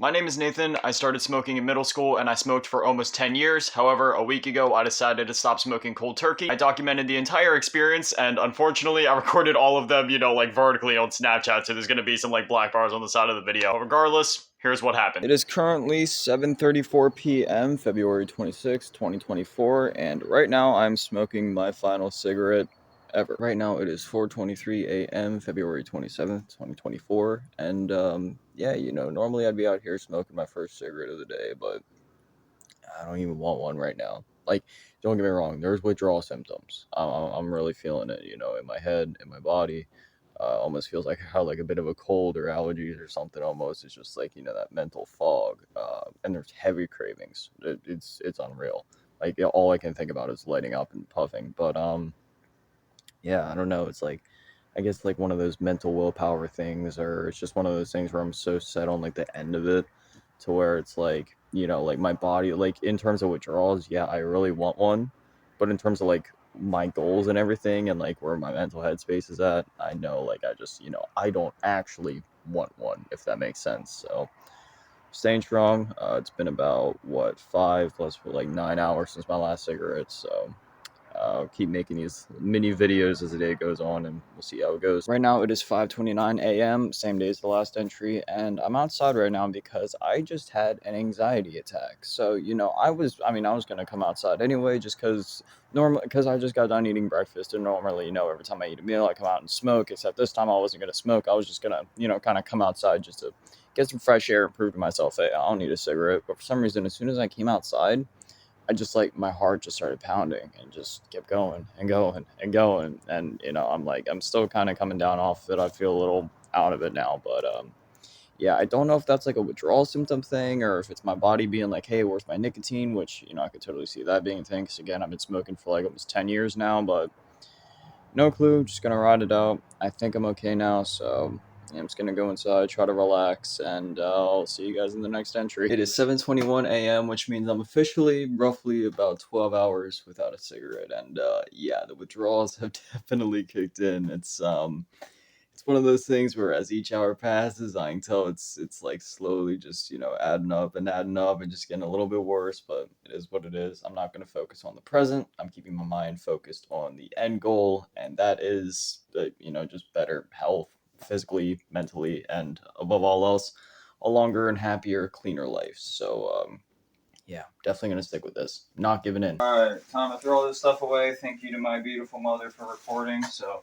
My name is Nathan. I started smoking in middle school and I smoked for almost 10 years. However, a week ago, I decided to stop smoking cold turkey. I documented the entire experience and unfortunately, I recorded all of them, like vertically on Snapchat. So there's going to be some like black bars on the side of the video. But regardless, here's what happened. It is currently 7:34 p.m., February 26, 2024. And right now I'm smoking my final cigarette ever. Right now it is 4:23 a.m., February 27th, 2024, and yeah, normally I'd be out here smoking my first cigarette of the day, but I don't even want one right now. Like, don't get me wrong, there's withdrawal symptoms. I'm really feeling it, in my head, in my body. Almost feels like I have like a bit of a cold or allergies or something. Almost, it's just like that mental fog, and there's heavy cravings. It's unreal. Like all I can think about is lighting up and puffing. But yeah, I don't know. It's like, I guess like one of those mental willpower things, or it's just one of those things where I'm so set on like the end of it to where it's like, like my body, like in terms of withdrawals, yeah, I really want one. But in terms of like my goals and everything and like where my mental headspace is at, I know like I just, I don't actually want one, if that makes sense. So staying strong. It's been about what, 5 plus like 9 hours since my last cigarette. So I'll keep making these mini videos as the day goes on and we'll see how it goes. Right now it is 5:29 a.m., same day as the last entry, and I'm outside right now because I just had an anxiety attack. So, I was going to come outside anyway just because I just got done eating breakfast, and normally, every time I eat a meal I come out and smoke, except this time I wasn't going to smoke. I was just going to, kind of come outside just to get some fresh air and prove to myself, hey, I don't need a cigarette. But for some reason, as soon as I came outside, I just like my heart just started pounding and just kept going and going and going. And, I'm still kind of coming down off it. I feel a little out of it now, but, yeah, I don't know if that's like a withdrawal symptom thing or if it's my body being like, hey, where's my nicotine? Which, I could totally see that being a thing. Cause again, I've been smoking for like almost 10 years now, but no clue. Just gonna ride it out. I think I'm okay now. So yeah, I'm just gonna go inside, try to relax, and I'll see you guys in the next entry. It is 7:21 a.m., which means I'm officially roughly about 12 hours without a cigarette, and yeah, the withdrawals have definitely kicked in. It's one of those things where as each hour passes, I can tell it's like slowly just adding up and just getting a little bit worse. But it is what it is. I'm not going to focus on the present. I'm keeping my mind focused on the end goal, and that is just better health, physically, mentally, and above all else, a longer and happier, cleaner life. So yeah, definitely gonna stick with this. Not giving in. All right, time to throw all this stuff away. Thank you to my beautiful mother for recording. So.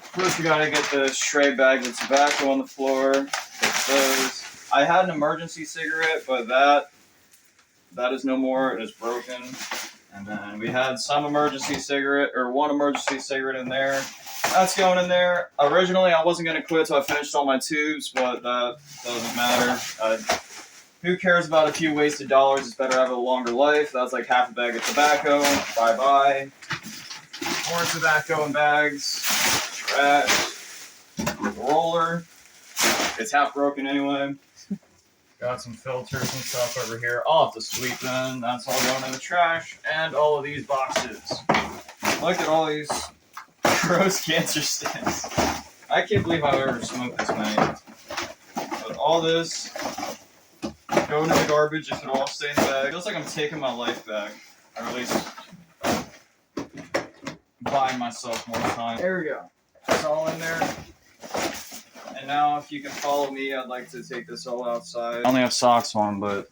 First, we gotta get the stray bags of tobacco on the floor. Fix those. I had an emergency cigarette, but that is no more. It is broken. And then we had some emergency cigarette, or one emergency cigarette in there. That's going in there. Originally, I wasn't gonna quit until I finished all my tubes, but that doesn't matter. Who cares about a few wasted dollars? It's better to have a longer life. That's like half a bag of tobacco. Bye-bye. More tobacco in bags. Trash. Roller. It's half broken anyway. Got some filters and stuff over here. I'll have to sweep them. That's all going in the trash. And all of these boxes. Look at all these gross cancer sticks. I can't believe I've ever smoked this many. But all this going in the garbage if it all stay in the bag. It feels like I'm taking my life back. Or at least buying myself more time. There we go. It's all in there. And now, if you can follow me, I'd like to take this all outside. I only have socks on, but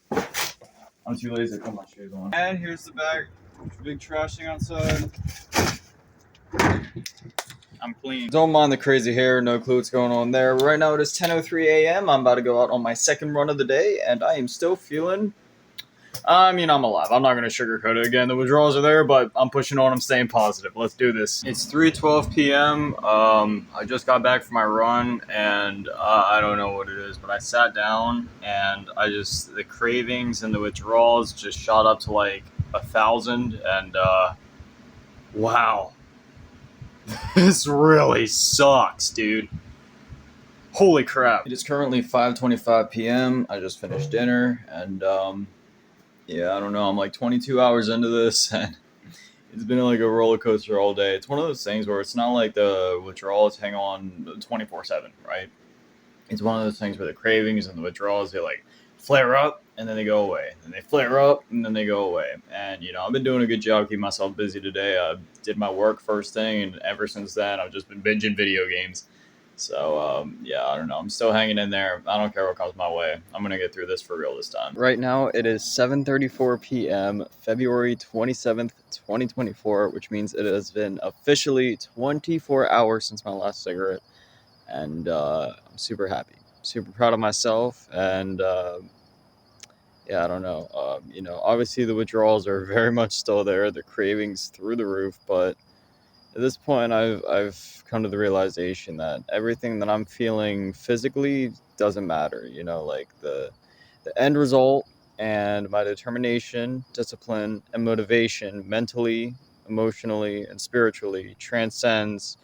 I'm too lazy to put my shoes on. And here's the bag. Big trash thing outside. I'm clean. Don't mind the crazy hair. No clue what's going on there. Right now, it is 10:03 a.m. I'm about to go out on my second run of the day, and I am still feeling... I'm alive. I'm not going to sugarcoat it again. The withdrawals are there, but I'm pushing on. I'm staying positive. Let's do this. It's 3:12 p.m. I just got back from my run, and I don't know what it is, but I sat down, and the cravings and the withdrawals just shot up to like 1,000, and wow. This really sucks, dude. Holy crap. It is currently 5:25 p.m. I just finished dinner, and yeah, I don't know. I'm like 22 hours into this, and it's been like a roller coaster all day. It's one of those things where it's not like the withdrawals hang on 24/7, right? It's one of those things where the cravings and the withdrawals, flare up and then they go away, and they flare up and then they go away. And I've been doing a good job keeping myself busy today. I did my work first thing, and ever since then I've just been binging video games. So yeah, I don't know, I'm still hanging in there. I don't care what comes my way. I'm gonna get through this for real this time. Right now it is 7:34 p.m. February 27th, 2024, which means it has been officially 24 hours since my last cigarette. And I'm super happy, super proud of myself. And yeah, I don't know. Obviously the withdrawals are very much still there, the cravings through the roof. But at this point, I've come to the realization that everything that I'm feeling physically doesn't matter. Like the end result and my determination, discipline, and motivation, mentally, emotionally, and spiritually, transcends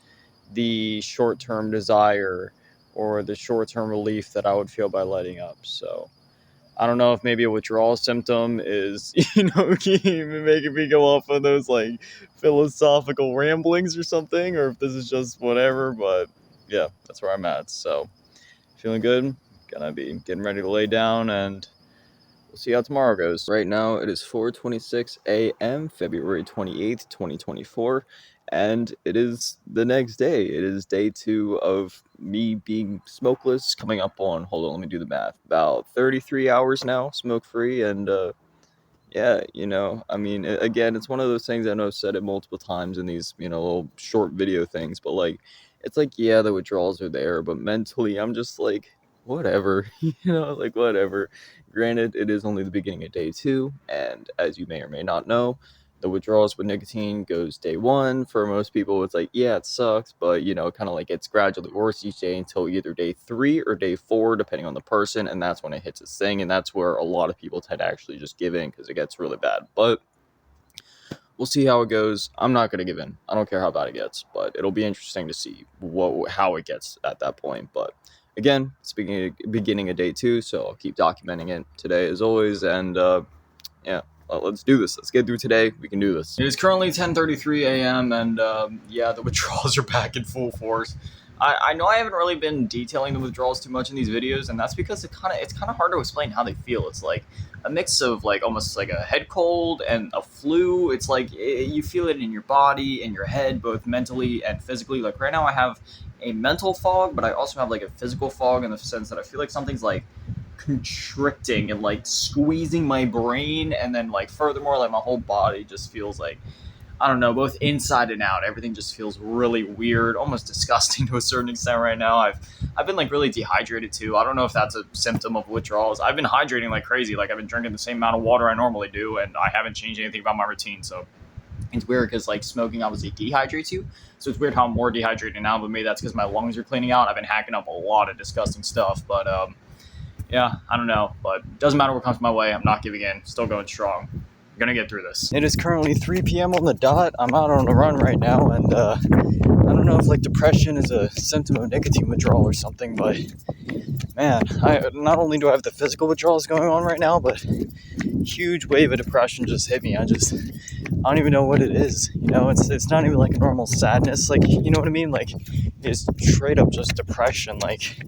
the short-term desire or the short-term relief that I would feel by letting up. So I don't know if maybe a withdrawal symptom is, making me go off on those like philosophical ramblings or something, or if this is just whatever. But yeah, that's where I'm at. So feeling good. Gonna be getting ready to lay down, and we'll see how tomorrow goes. Right now, it is 4:26 a.m., February 28th, 2024, and it is the next day. It is day 2 of me being smokeless, coming up on, hold on, let me do the math, about 33 hours now, smoke-free. And yeah, I mean, again, it's one of those things. I know I've said it multiple times in these, little short video things, but like, it's like, yeah, the withdrawals are there, but mentally, I'm just like, whatever, like whatever. Granted, it is only the beginning of day 2, and as you may or may not know, the withdrawals with nicotine goes day 1. For most people, it's like, yeah, it sucks, but kind of like it's gradually worse each day until either day 3 or day 4, depending on the person, and that's when it hits its thing, and that's where a lot of people tend to actually just give in because it gets really bad. But we'll see how it goes. I'm not gonna give in. I don't care how bad it gets, but it'll be interesting to see how it gets at that point. But again, speaking of beginning of day 2, so I'll keep documenting it today as always. And yeah, let's do this. Let's get through today. We can do this. It is currently 10:33 a.m. and yeah, the withdrawals are back in full force. I know I haven't really been detailing the withdrawals too much in these videos, and that's because it's kind of hard to explain how they feel. It's like a mix of like almost like a head cold and a flu. It's like you feel it in your body and your head, both mentally and physically. Like right now, I have a mental fog, but I also have like a physical fog in the sense that I feel like something's like constricting and like squeezing my brain, and then like furthermore, like my whole body just feels like, I don't know, both inside and out. Everything just feels really weird, almost disgusting to a certain extent right now. I've been like really dehydrated too. I don't know if that's a symptom of withdrawals. I've been hydrating like crazy. Like I've been drinking the same amount of water I normally do, and I haven't changed anything about my routine. So it's weird because like smoking obviously dehydrates you. So it's weird how I'm more dehydrated now, but maybe that's because my lungs are cleaning out. I've been hacking up a lot of disgusting stuff, but yeah, I don't know, but doesn't matter what comes my way. I'm not giving in. Still going strong. I'm gonna get through this. It is currently 3 p.m. on the dot. I'm out on a run right now, and I don't know if like depression is a symptom of nicotine withdrawal or something, but man, I not only do I have the physical withdrawals going on right now, but huge wave of depression just hit me. I don't even know what it is. It's not even like a normal sadness. Like, you know what I mean? Like, it's straight up just depression. Like,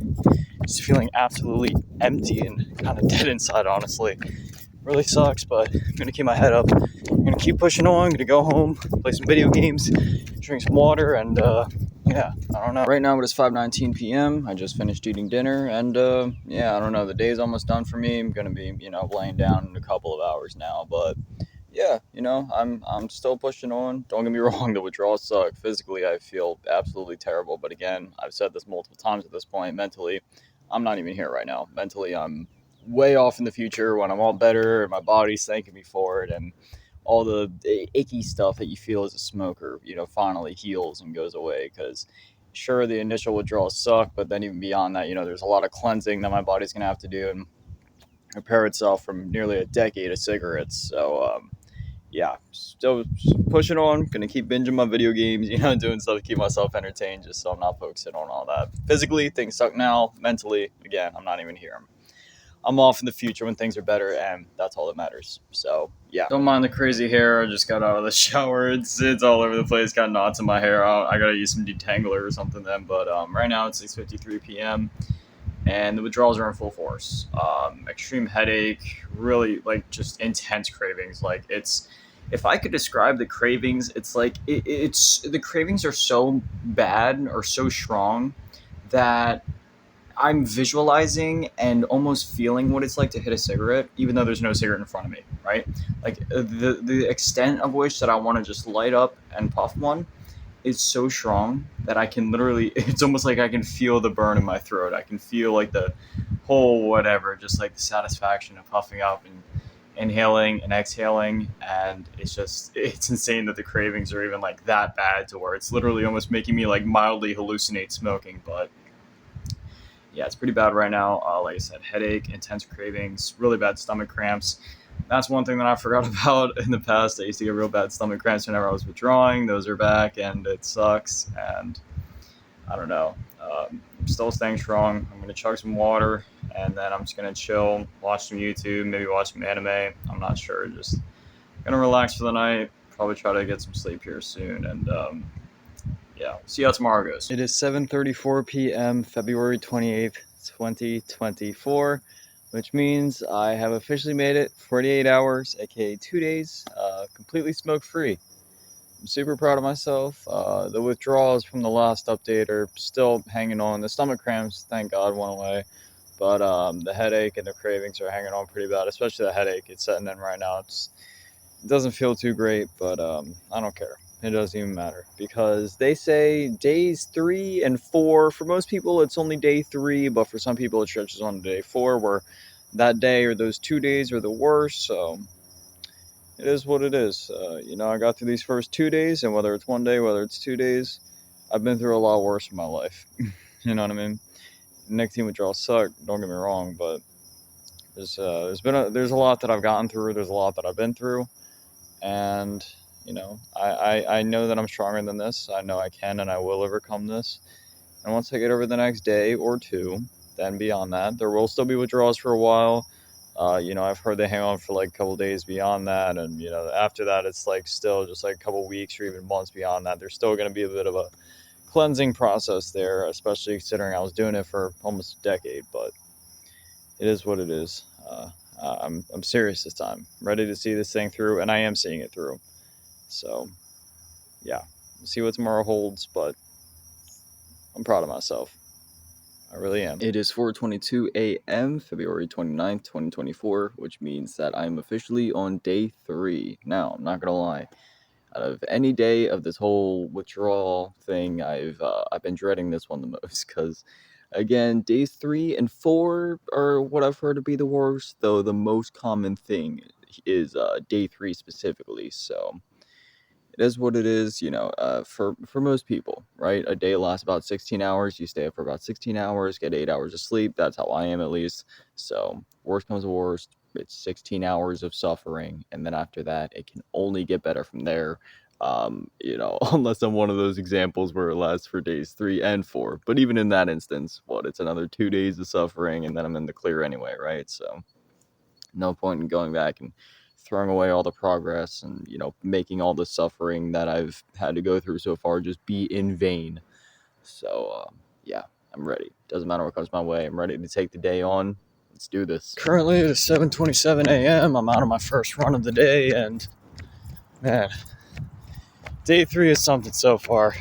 just feeling absolutely empty and kind of dead inside, honestly. Really sucks, but I'm gonna keep my head up. I'm gonna keep pushing on. I'm gonna go home, play some video games, drink some water, and yeah, I don't know. Right now it is 5:19 p.m. I just finished eating dinner, and yeah, I don't know. The day's almost done for me. I'm gonna be, laying down in a couple of hours now, but yeah, I'm still pushing on. Don't get me wrong, the withdrawals suck. Physically, I feel absolutely terrible, but again, I've said this multiple times at this point. Mentally, I'm not even here right now. Mentally, I'm way off in the future when I'm all better and my body's thanking me for it, and all the icky stuff that you feel as a smoker, finally heals and goes away. Because sure, the initial withdrawals suck, but then even beyond that, there's a lot of cleansing that my body's gonna have to do and repair itself from nearly a decade of cigarettes. So yeah, still pushing on. Gonna keep binging my video games, doing stuff to keep myself entertained, just so I'm not focusing on all that. Physically, things suck now. Mentally, again, I'm not even here. I'm off in the future when things are better, and that's all that matters. So yeah, don't mind the crazy hair. I just got out of the shower. It's all over the place. Got knots in my hair. I gotta use some detangler or something then. But right now it's 6:53 p.m. and the withdrawals are in full force. Extreme headache, really like just intense cravings. Like it's, if I could describe the cravings, it's like it's the cravings are so bad or so strong that I'm visualizing and almost feeling what it's like to hit a cigarette, even though there's no cigarette in front of me, right? Like the extent of which that I want to just light up and puff one is so strong that I can literally, it's almost like I can feel the burn in my throat. I can feel like the whole whatever, just like the satisfaction of puffing up and inhaling and exhaling. And it's just, it's insane that the cravings are even like that bad to where it's literally almost making me like mildly hallucinate smoking. But yeah, it's pretty bad right now. Like I said, headache, intense cravings, really bad stomach cramps. That's one thing that I forgot about in the past. I used to get real bad stomach cramps whenever I was withdrawing. Those are back, and it sucks. And I don't know. I'm still staying strong. I'm gonna chug some water, and then I'm just gonna chill, watch some YouTube, maybe watch some anime. I'm not sure. Just gonna relax for the night. Probably try to get some sleep here soon, and yeah, see how tomorrow goes. It is 7:34 p.m. February 28th, 2024, which means I have officially made it 48 hours, aka 2 days, completely smoke-free. I'm super proud of myself. The withdrawals from the last update are still hanging on. The stomach cramps, thank God, went away. But the headache and the cravings are hanging on pretty bad, especially the headache. It's setting in right now. It doesn't feel too great, but I don't care. It doesn't even matter because they say days 3 and 4. For most people, it's only day 3, but for some people, it stretches on to day 4, where that day or those 2 days are the worst. So it is what it is. I got through these first 2 days, and whether it's one day, whether it's 2 days, I've been through a lot worse in my life. You know what I mean? Nicotine withdrawals suck. Don't get me wrong, but there's a lot that I've gotten through. There's a lot that I've been through, and I know that I'm stronger than this. I know I can and I will overcome this. And once I get over the next day or two, then beyond that, there will still be withdrawals for a while. I've heard they hang on for like a couple days beyond that. And, after that, it's like still just like a couple weeks or even months beyond that. There's still going to be a bit of a cleansing process there, especially considering I was doing it for almost a decade. But it is what it is. I'm serious this time. I'm ready to see this thing through, and I am seeing it through. So, yeah, we'll see what tomorrow holds, but I'm proud of myself. I really am. It is 4:22 a.m., February 29th, 2024, which means that I'm officially on day 3. Now, I'm not going to lie. Out of any day of this whole withdrawal thing, I've been dreading this one the most because, again, days 3 and 4 are what I've heard to be the worst, though the most common thing is day 3 specifically, so it is what it is, for most people, right? A day lasts about 16 hours. You stay up for about 16 hours, get 8 hours of sleep. That's how I am, at least. So, worst comes to worst, it's 16 hours of suffering. And then after that, it can only get better from there. Unless I'm one of those examples where it lasts for days 3 and 4. But even in that instance, it's another 2 days of suffering, and then I'm in the clear anyway, right? So, no point in going back and throwing away all the progress and making all the suffering that I've had to go through so far just be in vain. So yeah, I'm ready. Doesn't matter what comes my way. I'm ready to take the day on. Let's do this. Currently it is 7:27 a.m. I'm out on my first run of the day, and man, day 3 is something so far.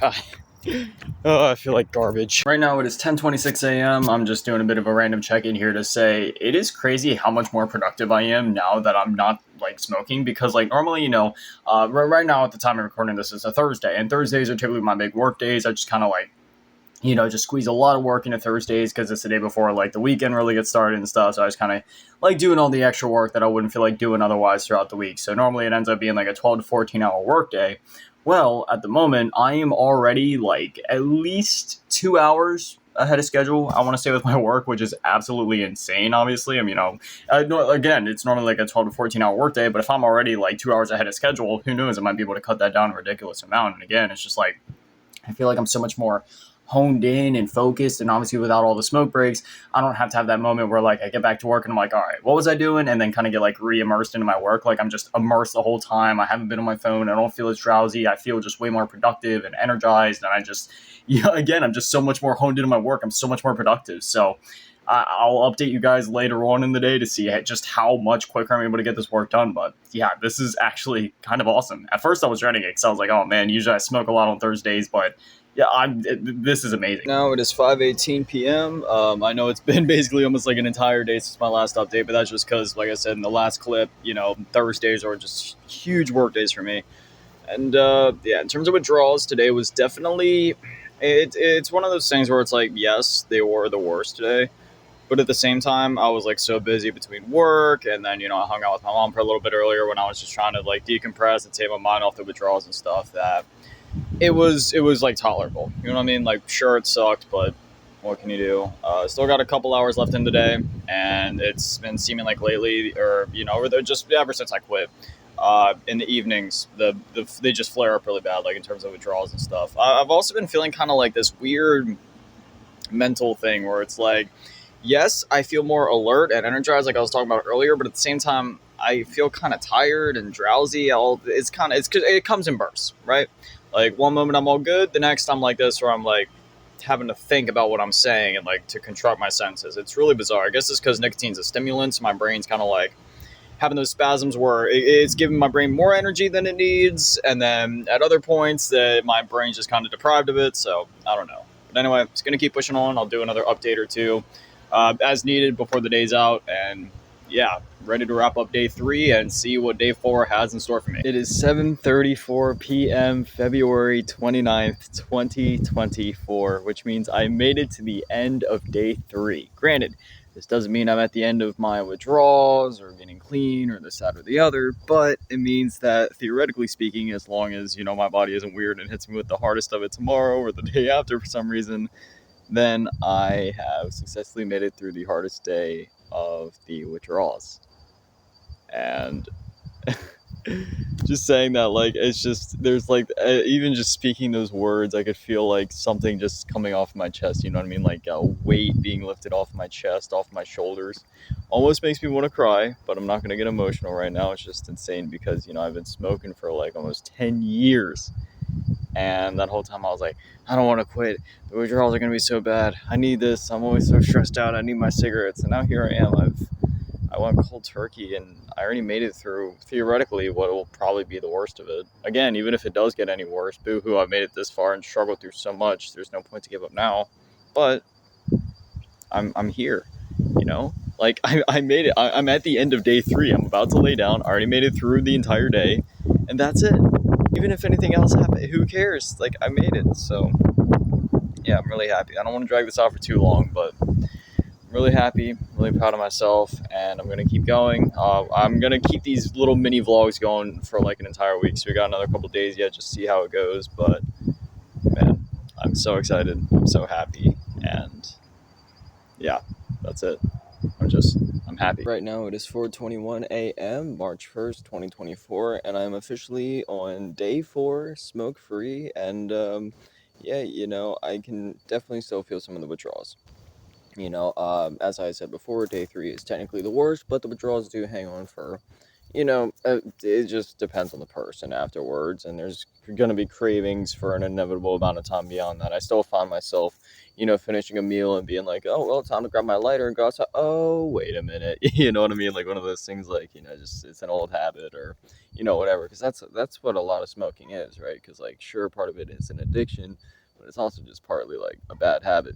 Oh, I feel like garbage. Right now it is 10:26 a.m. I'm just doing a bit of a random check-in here to say it is crazy how much more productive I am now that I'm not like smoking, because like normally, right now at the time of recording this is a Thursday, and Thursdays are typically my big work days. I just kind of like, just squeeze a lot of work into Thursdays because it's the day before like the weekend really gets started and stuff. So I was kind of like doing all the extra work that I wouldn't feel like doing otherwise throughout the week. So normally it ends up being like a 12 to 14 hour work day. Well, at the moment, I am already like at least 2 hours ahead of schedule, I want to say, with my work, which is absolutely insane, obviously. Again, it's normally like a 12 to 14 hour work day, but if I'm already like 2 hours ahead of schedule, who knows, I might be able to cut that down a ridiculous amount. And again, it's just like, I feel like I'm so much more honed in and focused, and obviously without all the smoke breaks, I don't have to have that moment where like I get back to work and I'm like, all right, what was I doing? And then kind of get like re-immersed into my work. Like I'm just immersed the whole time. I haven't been on my phone. I don't feel as drowsy. I feel just way more productive and energized. And I just, again, I'm just so much more honed into my work. I'm so much more productive. So I'll update you guys later on in the day to see just how much quicker I'm able to get this work done. But yeah, this is actually kind of awesome. At first, I was dreading it because I was like, oh man, usually I smoke a lot on Thursdays, but yeah, this is amazing. Now it is 5:18 p.m. I know it's been basically almost like an entire day since my last update, but that's just because, like I said in the last clip, Thursdays are just huge work days for me. And yeah, in terms of withdrawals, today was definitely it's one of those things where it's like, yes, they were the worst today, but at the same time, I was like so busy between work, and then I hung out with my mom for a little bit earlier when I was just trying to like decompress and take my mind off the withdrawals and stuff. That it was like tolerable. You know what I mean? Like, sure, it sucked, but what can you do? Still got a couple hours left in the day, and it's been seeming like lately, or or just ever since I quit. In the evenings, they just flare up really bad, like in terms of withdrawals and stuff. I've also been feeling kind of like this weird mental thing where it's like, yes, I feel more alert and energized, like I was talking about earlier, but at the same time, I feel kind of tired and drowsy. It comes in bursts, right? Like one moment I'm all good, the next I'm like this, where I'm like having to think about what I'm saying and like to construct my senses. It's really bizarre. I guess it's because nicotine's a stimulant, so my brain's kind of like having those spasms where it's giving my brain more energy than it needs, and then at other points that my brain's just kind of deprived of it. So I don't know. But anyway, it's gonna keep pushing on. I'll do another update or two as needed before the day's out, and yeah, ready to wrap up day 3 and see what day 4 has in store for me. It is 7:34 p.m. February 29th, 2024, which means I made it to the end of day 3. Granted, this doesn't mean I'm at the end of my withdrawals or getting clean or this, that, or the other, but it means that theoretically speaking, as long as, my body isn't weird and hits me with the hardest of it tomorrow or the day after for some reason, then I have successfully made it through the hardest day of the withdrawals. And just saying that, like, it's just, there's like, even just speaking those words, I could feel like something just coming off my chest, you know what I mean? Like a weight being lifted off my chest, off my shoulders. Almost makes me want to cry, but I'm not going to get emotional right now. It's just insane because, I've been smoking for like almost 10 years. And that whole time I was like, I don't want to quit. The withdrawals are going to be so bad. I need this. I'm always so stressed out. I need my cigarettes. And now here I am. I went cold turkey, and I already made it through, theoretically, what will probably be the worst of it. Again, even if it does get any worse, boo-hoo, I've made it this far and struggled through so much. There's no point to give up now. But I'm here, Like, I made it. I'm at the end of day 3. I'm about to lay down. I already made it through the entire day, and that's it. Even if anything else happened, who cares? Like, I made it. So, yeah, I'm really happy. I don't want to drag this out for too long, but I'm really happy, really proud of myself, and I'm going to keep going. I'm going to keep these little mini vlogs going for like an entire week, so we got another couple days yet, just see how it goes. But, man, I'm so excited. I'm so happy, and yeah, that's it. I'm happy. Right now it is 4:21 a.m., March 1st, 2024, and I'm officially on day 4, smoke-free, and yeah, I can definitely still feel some of the withdrawals. As I said before, day 3 is technically the worst, but the withdrawals do hang on for, it just depends on the person afterwards, and there's going to be cravings for an inevitable amount of time beyond that. I still find myself, finishing a meal and being like, oh, well, time to grab my lighter and go outside. Oh, wait a minute. You know what I mean? Like one of those things, like, just it's an old habit or, whatever. Because that's what a lot of smoking is, right? Because, like, sure, part of it is an addiction, but it's also just partly, like, a bad habit.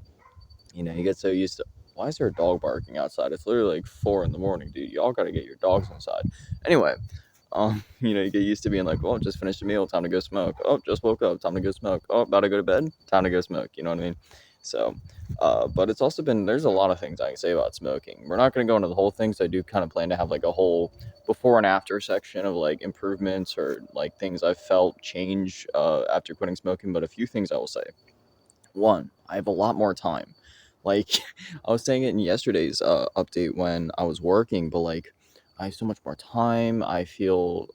You get so used to, why is there a dog barking outside? It's literally like 4 in the morning, dude. Y'all got to get your dogs inside. Anyway, you get used to being like, well, just finished a meal, time to go smoke. Oh, just woke up, time to go smoke. Oh, about to go to bed, time to go smoke. You know what I mean? So, but it's also been, there's a lot of things I can say about smoking. We're not going to go into the whole thing, so I do kind of plan to have like a whole before and after section of like improvements or like things I felt change after quitting smoking. But a few things I will say. One, I have a lot more time. Like, I was saying it in yesterday's update when I was working, but like, I have so much more time. I feel,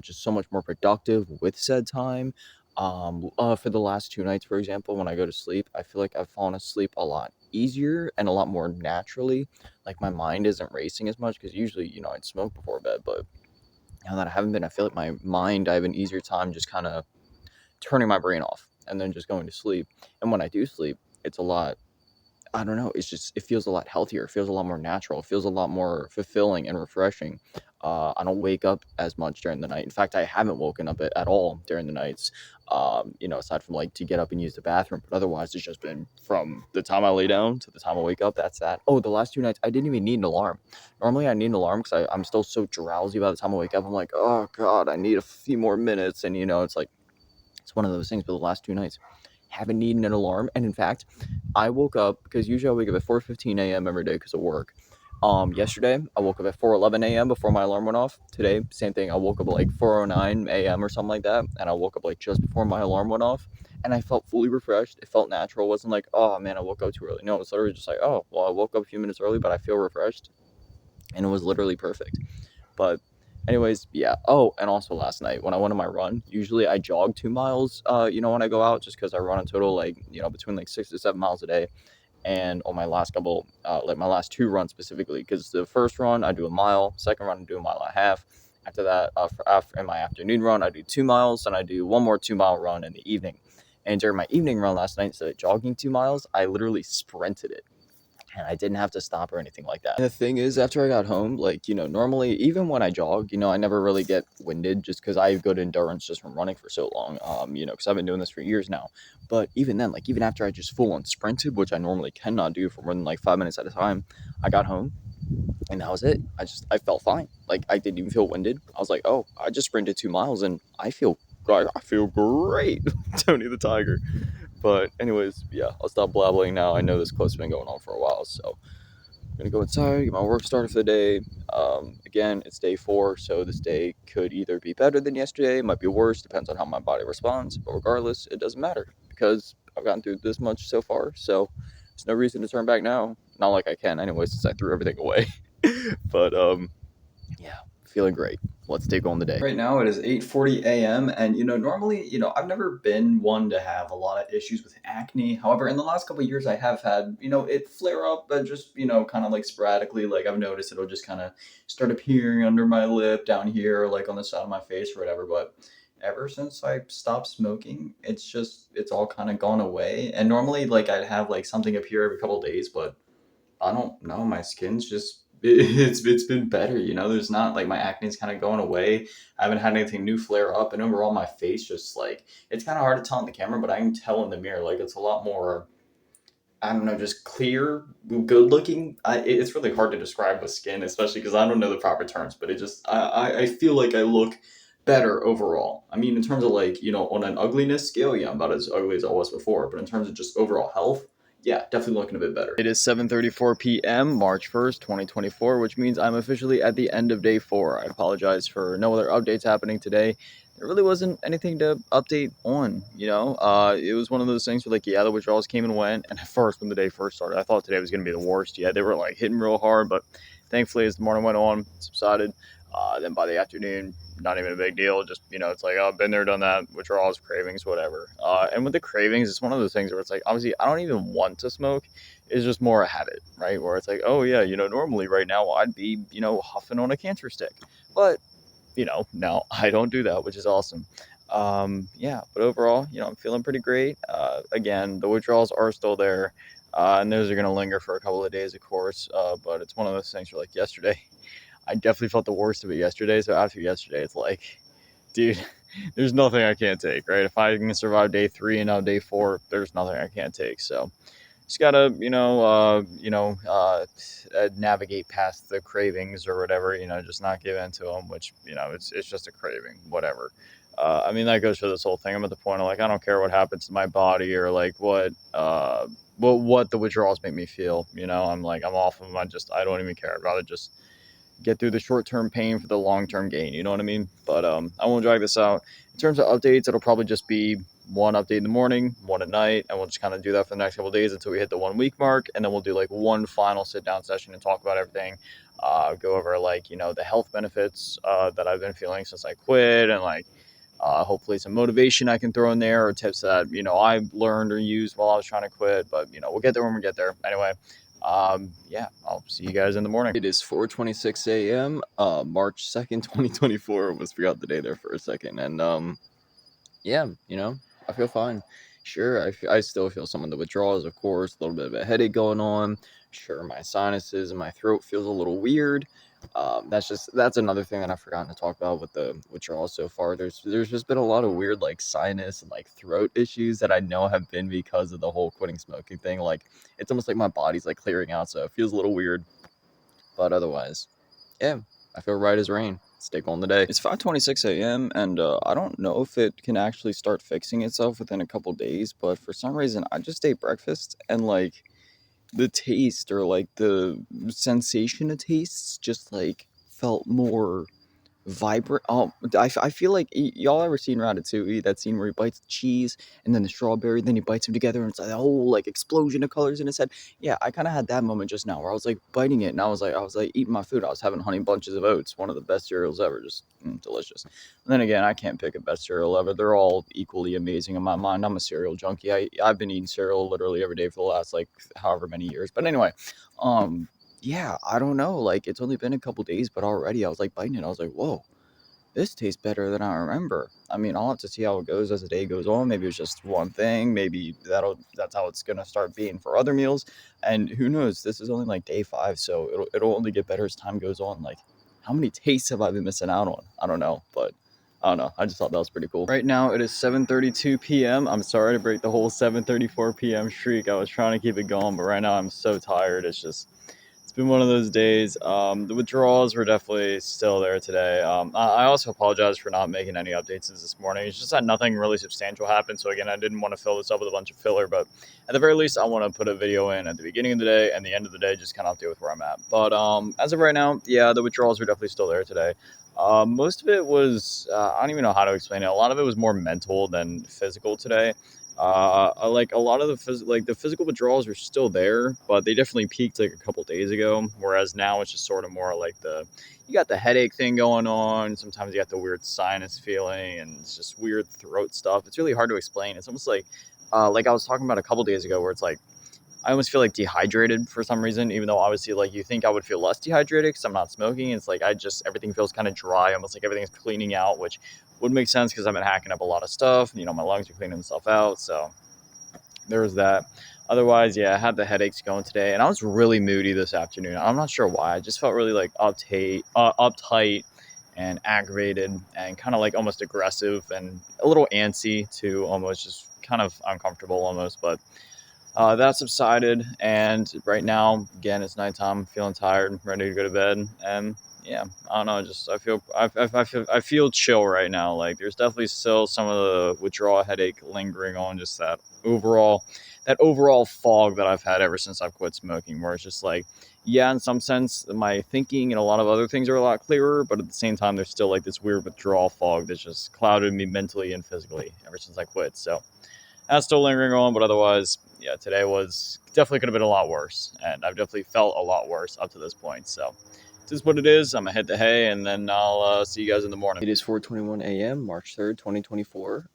just so much more productive with said time. For the last 2 nights, for example, when I go to sleep, I feel like I've fallen asleep a lot easier and a lot more naturally. Like, my mind isn't racing as much because usually, I'd smoke before bed, but now that I haven't been, I feel like my mind, I have an easier time just kind of turning my brain off and then just going to sleep. And when I do sleep, it's a lot I don't know, it feels a lot healthier. It feels a lot more natural. It feels a lot more fulfilling and refreshing. I don't wake up as much during the night. In fact, I haven't woken up at all during the nights. Aside from like to get up and use the bathroom, but otherwise it's just been from the time I lay down to the time I wake up. That's that. Oh, the last 2 nights I didn't even need an alarm. Normally I need an alarm because I'm still so drowsy by the time I wake up. I'm like, oh god, I need a few more minutes, and it's like it's one of those things. But the last 2 nights haven't needed an alarm, and in fact, I woke up because usually I wake up at 4:15 a.m. every day because of work. Yesterday I woke up at 4:11 a.m. before my alarm went off. Today, same thing. I woke up at like 4:09 a.m. or something like that, and I woke up like just before my alarm went off, and I felt fully refreshed. It felt natural. It wasn't like, oh man, I woke up too early. No, it's literally just like, oh well, I woke up a few minutes early, but I feel refreshed, and it was literally perfect. But anyways, yeah. Oh, and also last night when I went on my run, usually I jog 2 miles. When I go out, just because I run a total like between like 6 to 7 miles a day. And on my last couple, like my last two runs specifically, because the first run I do a mile, second run I do a mile and a half. After that, after in my afternoon run, I do 2 miles, and I do one more 2 mile run in the evening. And during my evening run last night, instead of jogging 2 miles, I literally sprinted it, and I didn't have to stop or anything like that. And the thing is, after I got home, like, normally, even when I jog, I never really get winded just because I have good endurance just from running for so long, because I've been doing this for years now. But even then, like, even after I just full on sprinted, which I normally cannot do for more than like 5 minutes at a time, I got home and that was it. I felt fine. Like, I didn't even feel winded. I was like, oh, I just sprinted 2 miles and I feel great. Tony the Tiger. But anyways, yeah, I'll stop blabbling now. I know this clip's been going on for a while, so I'm gonna go inside, get my work started for the day. Again, it's day 4, so this day could either be better than yesterday, it might be worse, depends on how my body responds. But regardless, it doesn't matter because I've gotten through this much so far, so there's no reason to turn back now. Not like I can anyway, since I threw everything away. But yeah, feeling great. Let's take on the day. Right now it is 8:40 a.m. and normally, I've never been one to have a lot of issues with acne. However, in the last couple of years I have had, it flare up, but just, kind of like sporadically. Like, I've noticed it'll just kind of start appearing under my lip, down here, like on the side of my face or whatever. But ever since I stopped smoking, it's all kind of gone away. And normally, like, I'd have like something appear every couple of days, but I don't know. My skin's just it's been better. There's not like my acne's kind of going away. I haven't had anything new flare up, and overall my face just like it's kind of hard to tell on the camera, but I can tell in the mirror like it's a lot more. I don't know, just clear, good looking. It's really hard to describe with skin, especially because I don't know the proper terms. But it just I feel like I look better overall. I mean, in terms of like on an ugliness scale, yeah, I'm about as ugly as I was before. But in terms of just overall health, yeah, definitely looking a bit better. It is 7:34 p.m., March 1st, 2024, which means I'm officially at the end of day 4. I apologize for no other updates happening today. There really wasn't anything to update on, It was one of those things where, like, yeah, the withdrawals came and went. And at first, when the day first started, I thought today was going to be the worst. Yeah, they were, like, hitting real hard. But thankfully, as the morning went on, it subsided. Then by the afternoon, not even a big deal. Just, it's like, oh, I've been there, done that, withdrawals, cravings, whatever. And with the cravings, it's one of those things where it's like, obviously, I don't even want to smoke. It's just more a habit, right? Where it's like, oh, yeah, normally right now I'd be, huffing on a cancer stick. But, now I don't do that, which is awesome. Yeah, but overall, I'm feeling pretty great. Again, the withdrawals are still there. And those are going to linger for a couple of days, of course. But it's one of those things where, like, yesterday, I definitely felt the worst of it yesterday. So after yesterday, it's like, dude, there's nothing I can't take, right? If I can survive day 3 and now day 4, there's nothing I can't take. So just gotta, navigate past the cravings or whatever, just not give in to them, which, it's just a craving, whatever. I mean, that goes for this whole thing. I'm at the point of like, I don't care what happens to my body or like what the withdrawals make me feel. I'm like, I'm off of them. I don't even care. I'd rather just get through the short-term pain for the long-term gain. You know what I mean? But I won't drag this out. In terms of updates, it'll probably just be one update in the morning, one at night, and we'll just kind of do that for the next couple of days until we hit the 1 week mark, and then we'll do like one final sit-down session and talk about everything. Go over like the health benefits that I've been feeling since I quit, and like hopefully some motivation I can throw in there or tips that I learned or used while I was trying to quit. But we'll get there when we get there. Anyway. Yeah, I'll see you guys in the morning. It is 4:26 a.m. March 2nd, 2024. Almost forgot the day there for a second. And yeah, I feel fine. Sure, I still feel some of the withdrawals, of course, a little bit of a headache going on. Sure, my sinuses and my throat feels a little weird. That's another thing that I've forgotten to talk about with the withdrawals so far. There's just been a lot of weird like sinus and like throat issues that I know have been because of the whole quitting smoking thing. Like it's almost like my body's like clearing out, so it feels a little weird. But otherwise, yeah, I feel right as rain. Stick on the day. It's 5:26 a.m. and I don't know if it can actually start fixing itself within a couple days, but for some reason I just ate breakfast and like the taste or like the sensation of tastes just like felt more vibrant. I feel like y'all ever seen Ratatouille? That scene where he bites the cheese and then the strawberry, then he bites them together, and it's like a whole like explosion of colors in his head. Yeah, I kind of had that moment just now where I was like biting it, and I was like eating my food. I was having Honey Bunches of Oats, one of the best cereals ever, just delicious. And then again, I can't pick a best cereal ever. They're all equally amazing in my mind. I'm a cereal junkie. I've been eating cereal literally every day for the last like however many years. But anyway, um yeah, I don't know. Like, it's only been a couple days, but already I was like biting it. I was like, whoa, this tastes better than I remember. I mean, I'll have to see how it goes as the day goes on. Maybe it's just one thing. Maybe that's how it's gonna start being for other meals. And who knows? This is only like day 5, so it'll only get better as time goes on. Like, how many tastes have I been missing out on? I don't know, but I don't know. I just thought that was pretty cool. Right now it is 7:32 p.m. I'm sorry to break the whole 7:34 p.m. streak. I was trying to keep it going, but right now I'm so tired. It's been one of those days. The withdrawals were definitely still there today. I also apologize for not making any updates since this morning. It's just that nothing really substantial happened. So again, I didn't want to fill this up with a bunch of filler, but at the very least, I want to put a video in at the beginning of the day and the end of the day, just kind of update with where I'm at. But as of right now, yeah, the withdrawals were definitely still there today. Most of it was, I don't even know how to explain it. A lot of it was more mental than physical today. Like a lot of the physical withdrawals are still there, but they definitely peaked like a couple days ago. Whereas now it's just sort of more like you got the headache thing going on. Sometimes you got the weird sinus feeling, and it's just weird throat stuff. It's really hard to explain. It's almost like I was talking about a couple days ago, where it's like I almost feel like dehydrated for some reason, even though obviously like you think I would feel less dehydrated because I'm not smoking. It's like everything feels kind of dry, almost like everything's cleaning out, which would make sense because I've been hacking up a lot of stuff. You know, my lungs are cleaning themselves out, so there was that. Otherwise, yeah, I had the headaches going today, and I was really moody this afternoon. I'm not sure why. I just felt really like uptight, and aggravated, and kind of like almost aggressive, and a little antsy too, almost just kind of uncomfortable almost, but. That subsided, and right now, again, it's nighttime. Feeling tired, ready to go to bed, and yeah, I don't know. Just I feel chill right now. Like there's definitely still some of the withdrawal headache lingering on. Just that overall fog that I've had ever since I've quit smoking, where it's just like, yeah, in some sense, my thinking and a lot of other things are a lot clearer, but at the same time, there's still like this weird withdrawal fog that's just clouded me mentally and physically ever since I quit. So that's still lingering on, but otherwise, yeah, today was definitely could have been a lot worse, and I've definitely felt a lot worse up to this point. So, this is what it is. I'm gonna hit the hay, and then I'll see you guys in the morning. It is 4:21 a.m., March 3rd, 2024.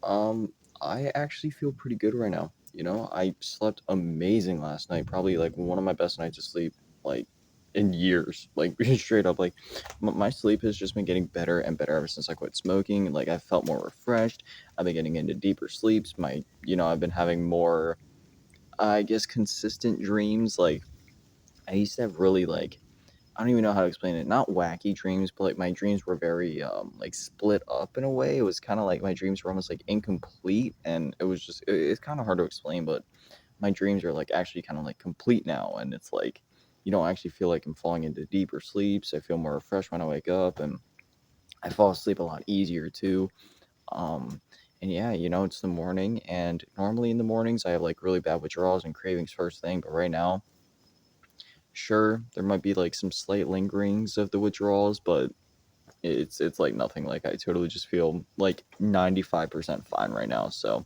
I actually feel pretty good right now. You know, I slept amazing last night. Probably like one of my best nights of sleep, like in years. Like straight up, like my sleep has just been getting better and better ever since I quit smoking. Like I felt more refreshed. I've been getting into deeper sleeps. I've been having more, I guess, consistent dreams. Like I used to have really like, I don't even know how to explain it. Not wacky dreams, but like my dreams were very like split up in a way. It was kind of like my dreams were almost like incomplete, and it's kind of hard to explain. But my dreams are like actually kind of like complete now, and it's like you don't actually feel like I'm falling into deeper sleeps. I feel more refreshed when I wake up, and I fall asleep a lot easier too. Um, and yeah, it's the morning, and normally in the mornings I have like really bad withdrawals and cravings first thing, but right now, sure, there might be like some slight lingerings of the withdrawals, but it's like nothing. Like I totally just feel like 95% fine right now. So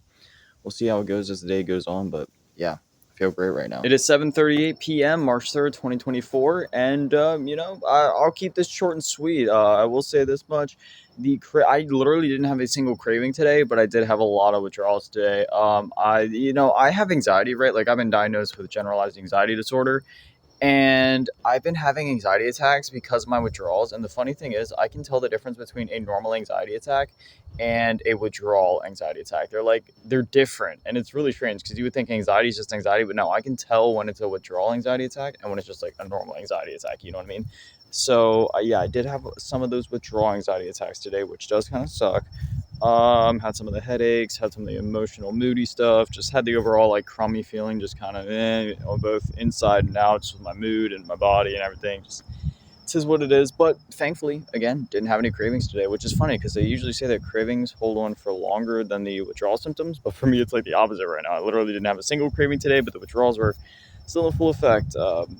we'll see how it goes as the day goes on, but yeah, I feel great right now. It is 7:38 p.m., March 3rd, 2024, and I'll keep this short and sweet. I will say this much: I literally didn't have a single craving today, but I did have a lot of withdrawals today. I have anxiety, right? Like I've been diagnosed with generalized anxiety disorder, And I've been having anxiety attacks because of my withdrawals. And the funny thing is, I can tell the difference between a normal anxiety attack and a withdrawal anxiety attack. They're different. And it's really strange because you would think anxiety is just anxiety, but no, I can tell when it's a withdrawal anxiety attack and when it's just like a normal anxiety attack. You know what I mean? So, yeah, I did have some of those withdrawal anxiety attacks today, which does kind of suck. Had some of the headaches, had some of the emotional, moody stuff. Just had the overall like crummy feeling, just kind of both inside and out, just with my mood and my body and everything. Just this is what it is. But thankfully, again, didn't have any cravings today, which is funny because they usually say that cravings hold on for longer than the withdrawal symptoms. But for me, it's like the opposite right now. I literally didn't have a single craving today, but the withdrawals were still in full effect.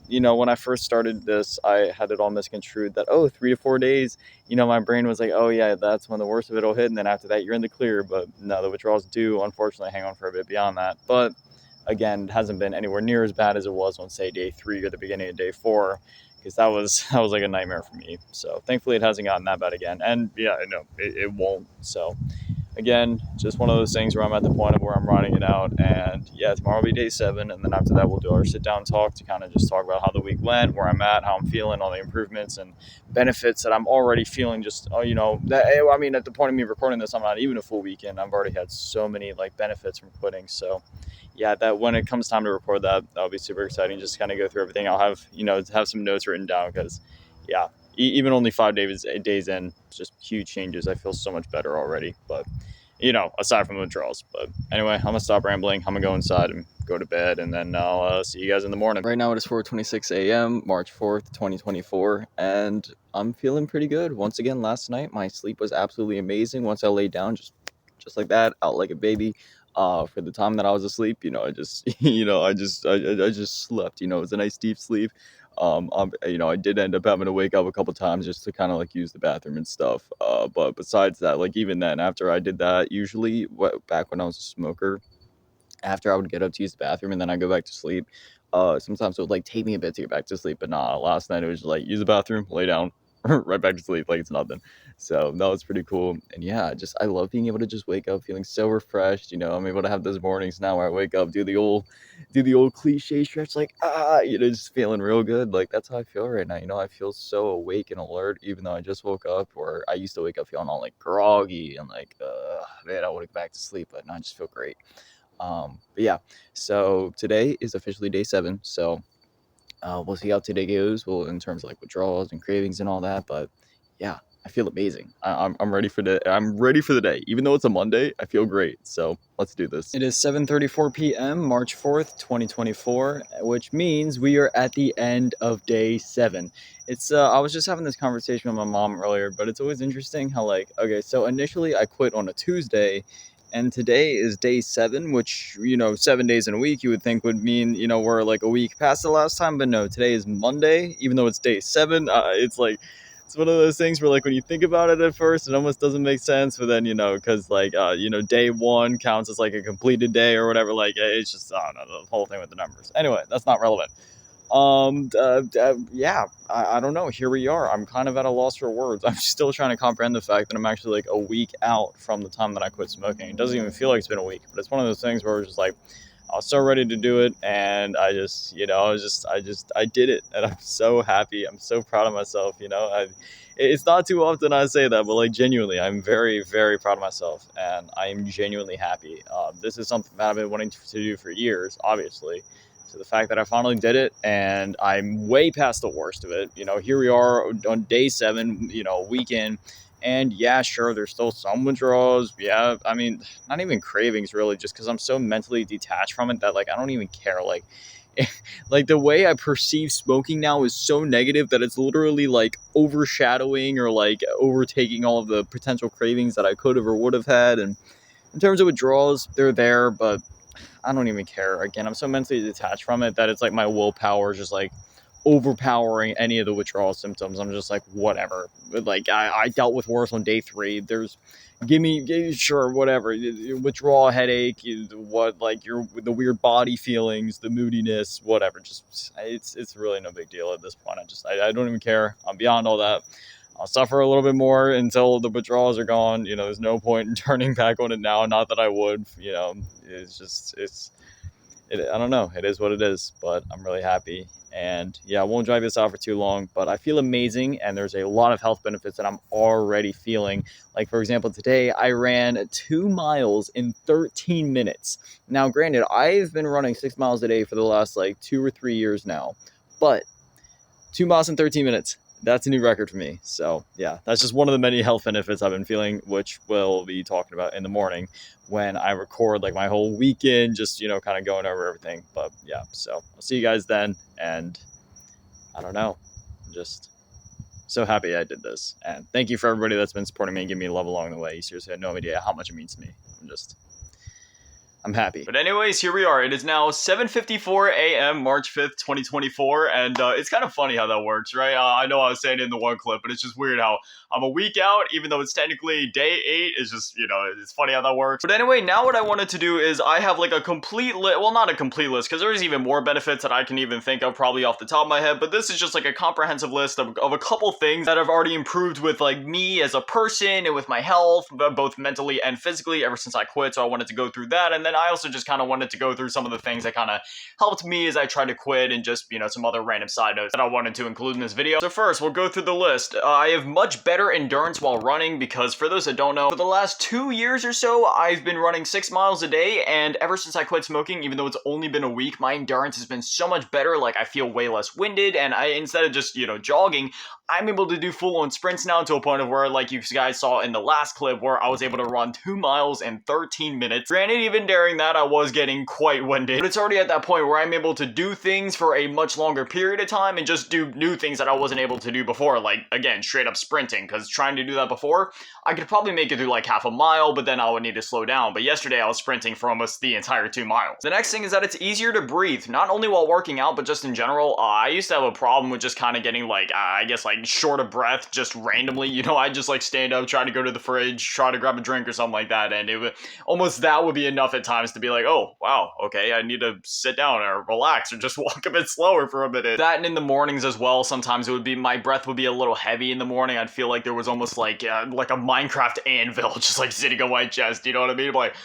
When I first started this, I had it all misconstrued that, 3 to 4 days, my brain was like, oh yeah, that's when the worst of it will hit. And then after that, you're in the clear. But no, the withdrawals do unfortunately hang on for a bit beyond that. But again, it hasn't been anywhere near as bad as it was on, say, day 3 or the beginning of day 4, because that was like a nightmare for me. So thankfully it hasn't gotten that bad again. And yeah, I know it won't. So again, just one of those things where I'm at the point of where I'm riding it out. And yeah, tomorrow will be day 7. And then after that, we'll do our sit down talk to kind of just talk about how the week went, where I'm at, how I'm feeling, all the improvements and benefits that I'm already feeling. At the point of me recording this, I'm not even a full weekend. I've already had so many like benefits from quitting. So yeah, that when it comes time to record that'll be super exciting. Just kind of go through everything. I'll have some notes written down because yeah, even only 5 days in, just huge changes. I feel so much better already. But aside from the withdrawals. But anyway, I'm gonna stop rambling. I'm gonna go inside and go to bed, and then I'll see you guys in the morning. Right now it is 4:26 a.m., March 4th, 2024, and I'm feeling pretty good. Once again, last night my sleep was absolutely amazing. Once I laid down, just like that, out like a baby. For the time that I was asleep, I just, I just slept. It was a nice deep sleep. I did end up having to wake up a couple times just to kind of like use the bathroom and stuff. But besides that, like even then, after I did that, usually back when I was a smoker, after I would get up to use the bathroom and then I go back to sleep. Sometimes it would like take me a bit to get back to sleep, but nah, last night it was just like use the bathroom, lay down, right back to sleep like it's nothing. So that was pretty cool. And yeah, I love being able to just wake up feeling so refreshed. I'm able to have those mornings now where I wake up, do the old cliche stretch, like just feeling real good. Like that's how I feel right now. I feel so awake and alert, even though I just woke up. Or I used to wake up feeling all like groggy and like, man, I want to get back to sleep, but now I just feel great. But yeah, so today is officially day 7. So we'll see how today goes. Well, in terms of like withdrawals and cravings and all that. But yeah, I feel amazing. I'm ready for I'm ready for the day. Even though it's a Monday, I feel great. So let's do this. It is 7:34 p.m., March 4th, 2024, which means we are at the end of day 7. I was just having this conversation with my mom earlier, but it's always interesting how okay, so initially I quit on a Tuesday. And today is day 7, which, 7 days in a week, you would think would mean, we're like a week past the last time. But no, today is Monday, even though it's day 7. It's one of those things where like when you think about it at first, it almost doesn't make sense. But then, because day 1 counts as like a completed day or whatever. Like it's just, I don't know, the whole thing with the numbers. Anyway, that's not relevant. Yeah, I don't know. Here we are. I'm kind of at a loss for words. I'm still trying to comprehend the fact that I'm actually like a week out from the time that I quit smoking. It doesn't even feel like it's been a week, but it's one of those things where it's just like, I was so ready to do it. And I just, I did it. And I'm so happy. I'm so proud of myself. It's not too often I say that, but like genuinely, I'm very, very proud of myself. And I am genuinely happy. This is something that I've been wanting to do for years, obviously. So the fact that I finally did it and I'm way past the worst of it, here we are on day 7, weekend. And yeah, sure, there's still some withdrawals. Yeah, I mean, not even cravings really, just because I'm so mentally detached from it that like I don't even care. Like, like the way I perceive smoking now is so negative that it's literally like overshadowing or like overtaking all of the potential cravings that I could have or would have had. And in terms of withdrawals, they're there, but I don't even care. Again, I'm so mentally detached from it that it's like my willpower is just like overpowering any of the withdrawal symptoms. I'm just like, whatever. Like I dealt with worse on day 3. Sure, whatever. Withdrawal headache, the weird body feelings, the moodiness, whatever. Just it's really no big deal at this point. I don't even care. I'm beyond all that. I'll suffer a little bit more until the withdrawals are gone. There's no point in turning back on it now. Not that I would. It's I don't know. It is what it is, but I'm really happy. And yeah, I won't drag this out for too long, but I feel amazing. And there's a lot of health benefits that I'm already feeling. Like, for example, today I ran 2 miles in 13 minutes. Now, granted, I've been running 6 miles a day for the last like 2 or 3 years now, but 2 miles in 13 minutes. That's a new record for me. So yeah, that's just one of the many health benefits I've been feeling, which we'll be talking about in the morning when I record like my whole weekend, just, kind of going over everything. But yeah, so I'll see you guys then. And I don't know, I'm just so happy I did this. And thank you for everybody that's been supporting me and giving me love along the way. You seriously had no idea how much it means to me. I'm happy. But anyways, here we are. It is now 7:54 a.m. March 5th, 2024, and it's kind of funny how that works, right? I know I was saying it in the one clip, but it's just weird how I'm a week out, even though it's technically day 8. It's just, it's funny how that works. But anyway, now what I wanted to do is I have like a complete list, well, not a complete list, because there's even more benefits that I can even think of probably off the top of my head, but this is just like a comprehensive list of a couple things that have already improved with like me as a person and with my health, both mentally and physically ever since I quit, so I wanted to go through that, and then I also just kind of wanted to go through some of the things that kind of helped me as I tried to quit and just, some other random side notes that I wanted to include in this video. So first, we'll go through the list. I have much better endurance while running because for those that don't know, for the last 2 years or so, I've been running 6 miles a day, and ever since I quit smoking, even though it's only been a week, my endurance has been so much better. Like, I feel way less winded, and instead of just, jogging, I'm able to do full-on sprints now to a point of where, like you guys saw in the last clip, where I was able to run 2 miles in 13 minutes. Granted, even during that, I was getting quite winded, but it's already at that point where I'm able to do things for a much longer period of time and just do new things that I wasn't able to do before, like, again, straight up sprinting, because trying to do that before, I could probably make it through like half a mile, but then I would need to slow down. But yesterday, I was sprinting for almost the entire 2 miles. The next thing is that it's easier to breathe, not only while working out, but just in general. I used to have a problem with just kind of getting like, I guess like short of breath just randomly. I just like stand up, try to go to the fridge, try to grab a drink or something like that, and it would almost that would be enough at times to be like, oh wow, okay, I need to sit down or relax or just walk a bit slower for a minute. That, and in the mornings as well, sometimes it would be, my breath would be a little heavy in the morning. I'd feel like there was almost like a Minecraft anvil just like sitting on my chest, you know what I mean? Like,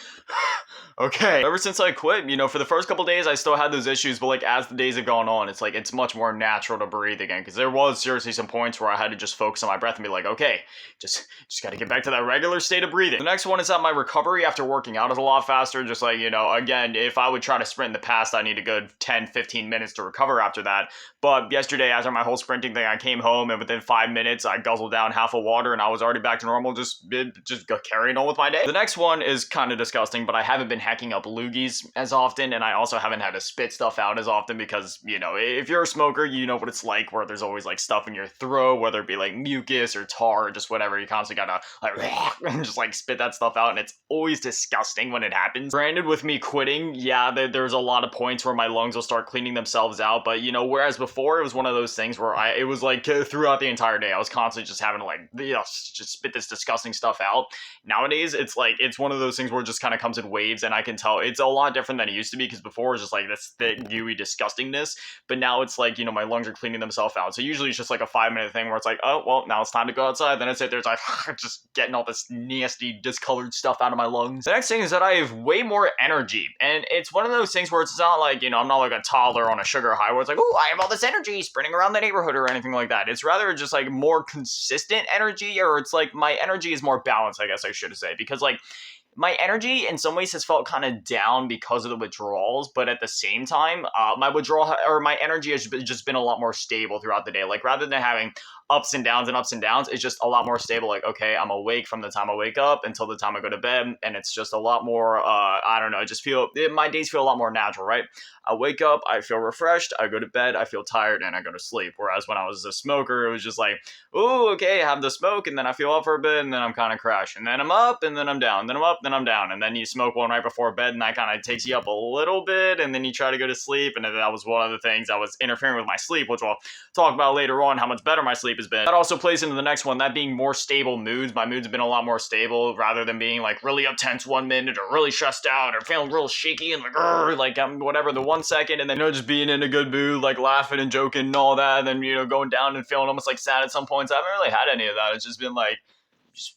okay. Ever since I quit, for the first couple days, I still had those issues, but like as the days have gone on, it's like it's much more natural to breathe again, because there was seriously some points where I had to just focus on my breath and be like, okay, just gotta get back to that regular state of breathing. The next one is that my recovery after working out is a lot faster. Just like, again, if I would try to sprint in the past, I need a good 10-15 minutes to recover after that. But yesterday, after my whole sprinting thing, I came home and within 5 minutes, I guzzled down half a water and I was already back to normal, just carrying on with my day. The next one is kind of disgusting, but I haven't been hacking up loogies as often, and I also haven't had to spit stuff out as often because, if you're a smoker, you know what it's like, where there's always like stuff in your throat, whether it be like mucus or tar or just whatever. You constantly gotta like and just like spit that stuff out, and it's always disgusting when it happens. Granted, with me quitting, yeah, there's a lot of points where my lungs will start cleaning themselves out, but whereas before it was one of those things where it was like throughout the entire day I was constantly just having to like just spit this disgusting stuff out. Nowadays it's like it's one of those things where it just kind of comes in waves, and I can tell it's a lot different than it used to be, because before it was just like this thick gooey disgustingness, but now it's like my lungs are cleaning themselves out. So usually it's just like a 5-minute thing where it's like, oh well, now it's time to go outside. Then I sit there, it's like just getting all this nasty discolored stuff out of my lungs. The next thing is that I have way more energy, and it's one of those things where it's not like I'm not like a toddler on a sugar high where it's like, oh, I have all this energy sprinting around the neighborhood or anything like that. It's rather just like more consistent energy, or it's like my energy is more balanced, I guess I should say, because like my energy in some ways has felt kind of down because of the withdrawals, but at the same time, my withdrawal or my energy has just been a lot more stable throughout the day. Like rather than having ups and downs, it's just a lot more stable. Like, okay, I'm awake from the time I wake up until the time I go to bed, and it's just a lot more, I don't know, my days feel a lot more natural, right? I wake up, I feel refreshed, I go to bed, I feel tired, and I go to sleep. Whereas when I was a smoker, it was just like, oh, okay, I have the smoke, and then I feel up for a bit, and then I'm kind of crashing. Then I'm up, and then I'm down. Then I'm up, then I'm down. And then you smoke one right before bed, and that kind of takes you up a little bit, and then you try to go to sleep, and that was one of the things that was interfering with my sleep, which we'll talk about later on, how much better my sleep has been. That also plays into the next one, that being more stable moods. My moods have been a lot more stable, rather than being like really up tense 1 minute, or really stressed out, or feeling real shaky, and like whatever the 1 second, and then just being in a good mood, like laughing and joking and all that, and then going down and feeling almost like sad at some points. I haven't really had any of that. It's just been like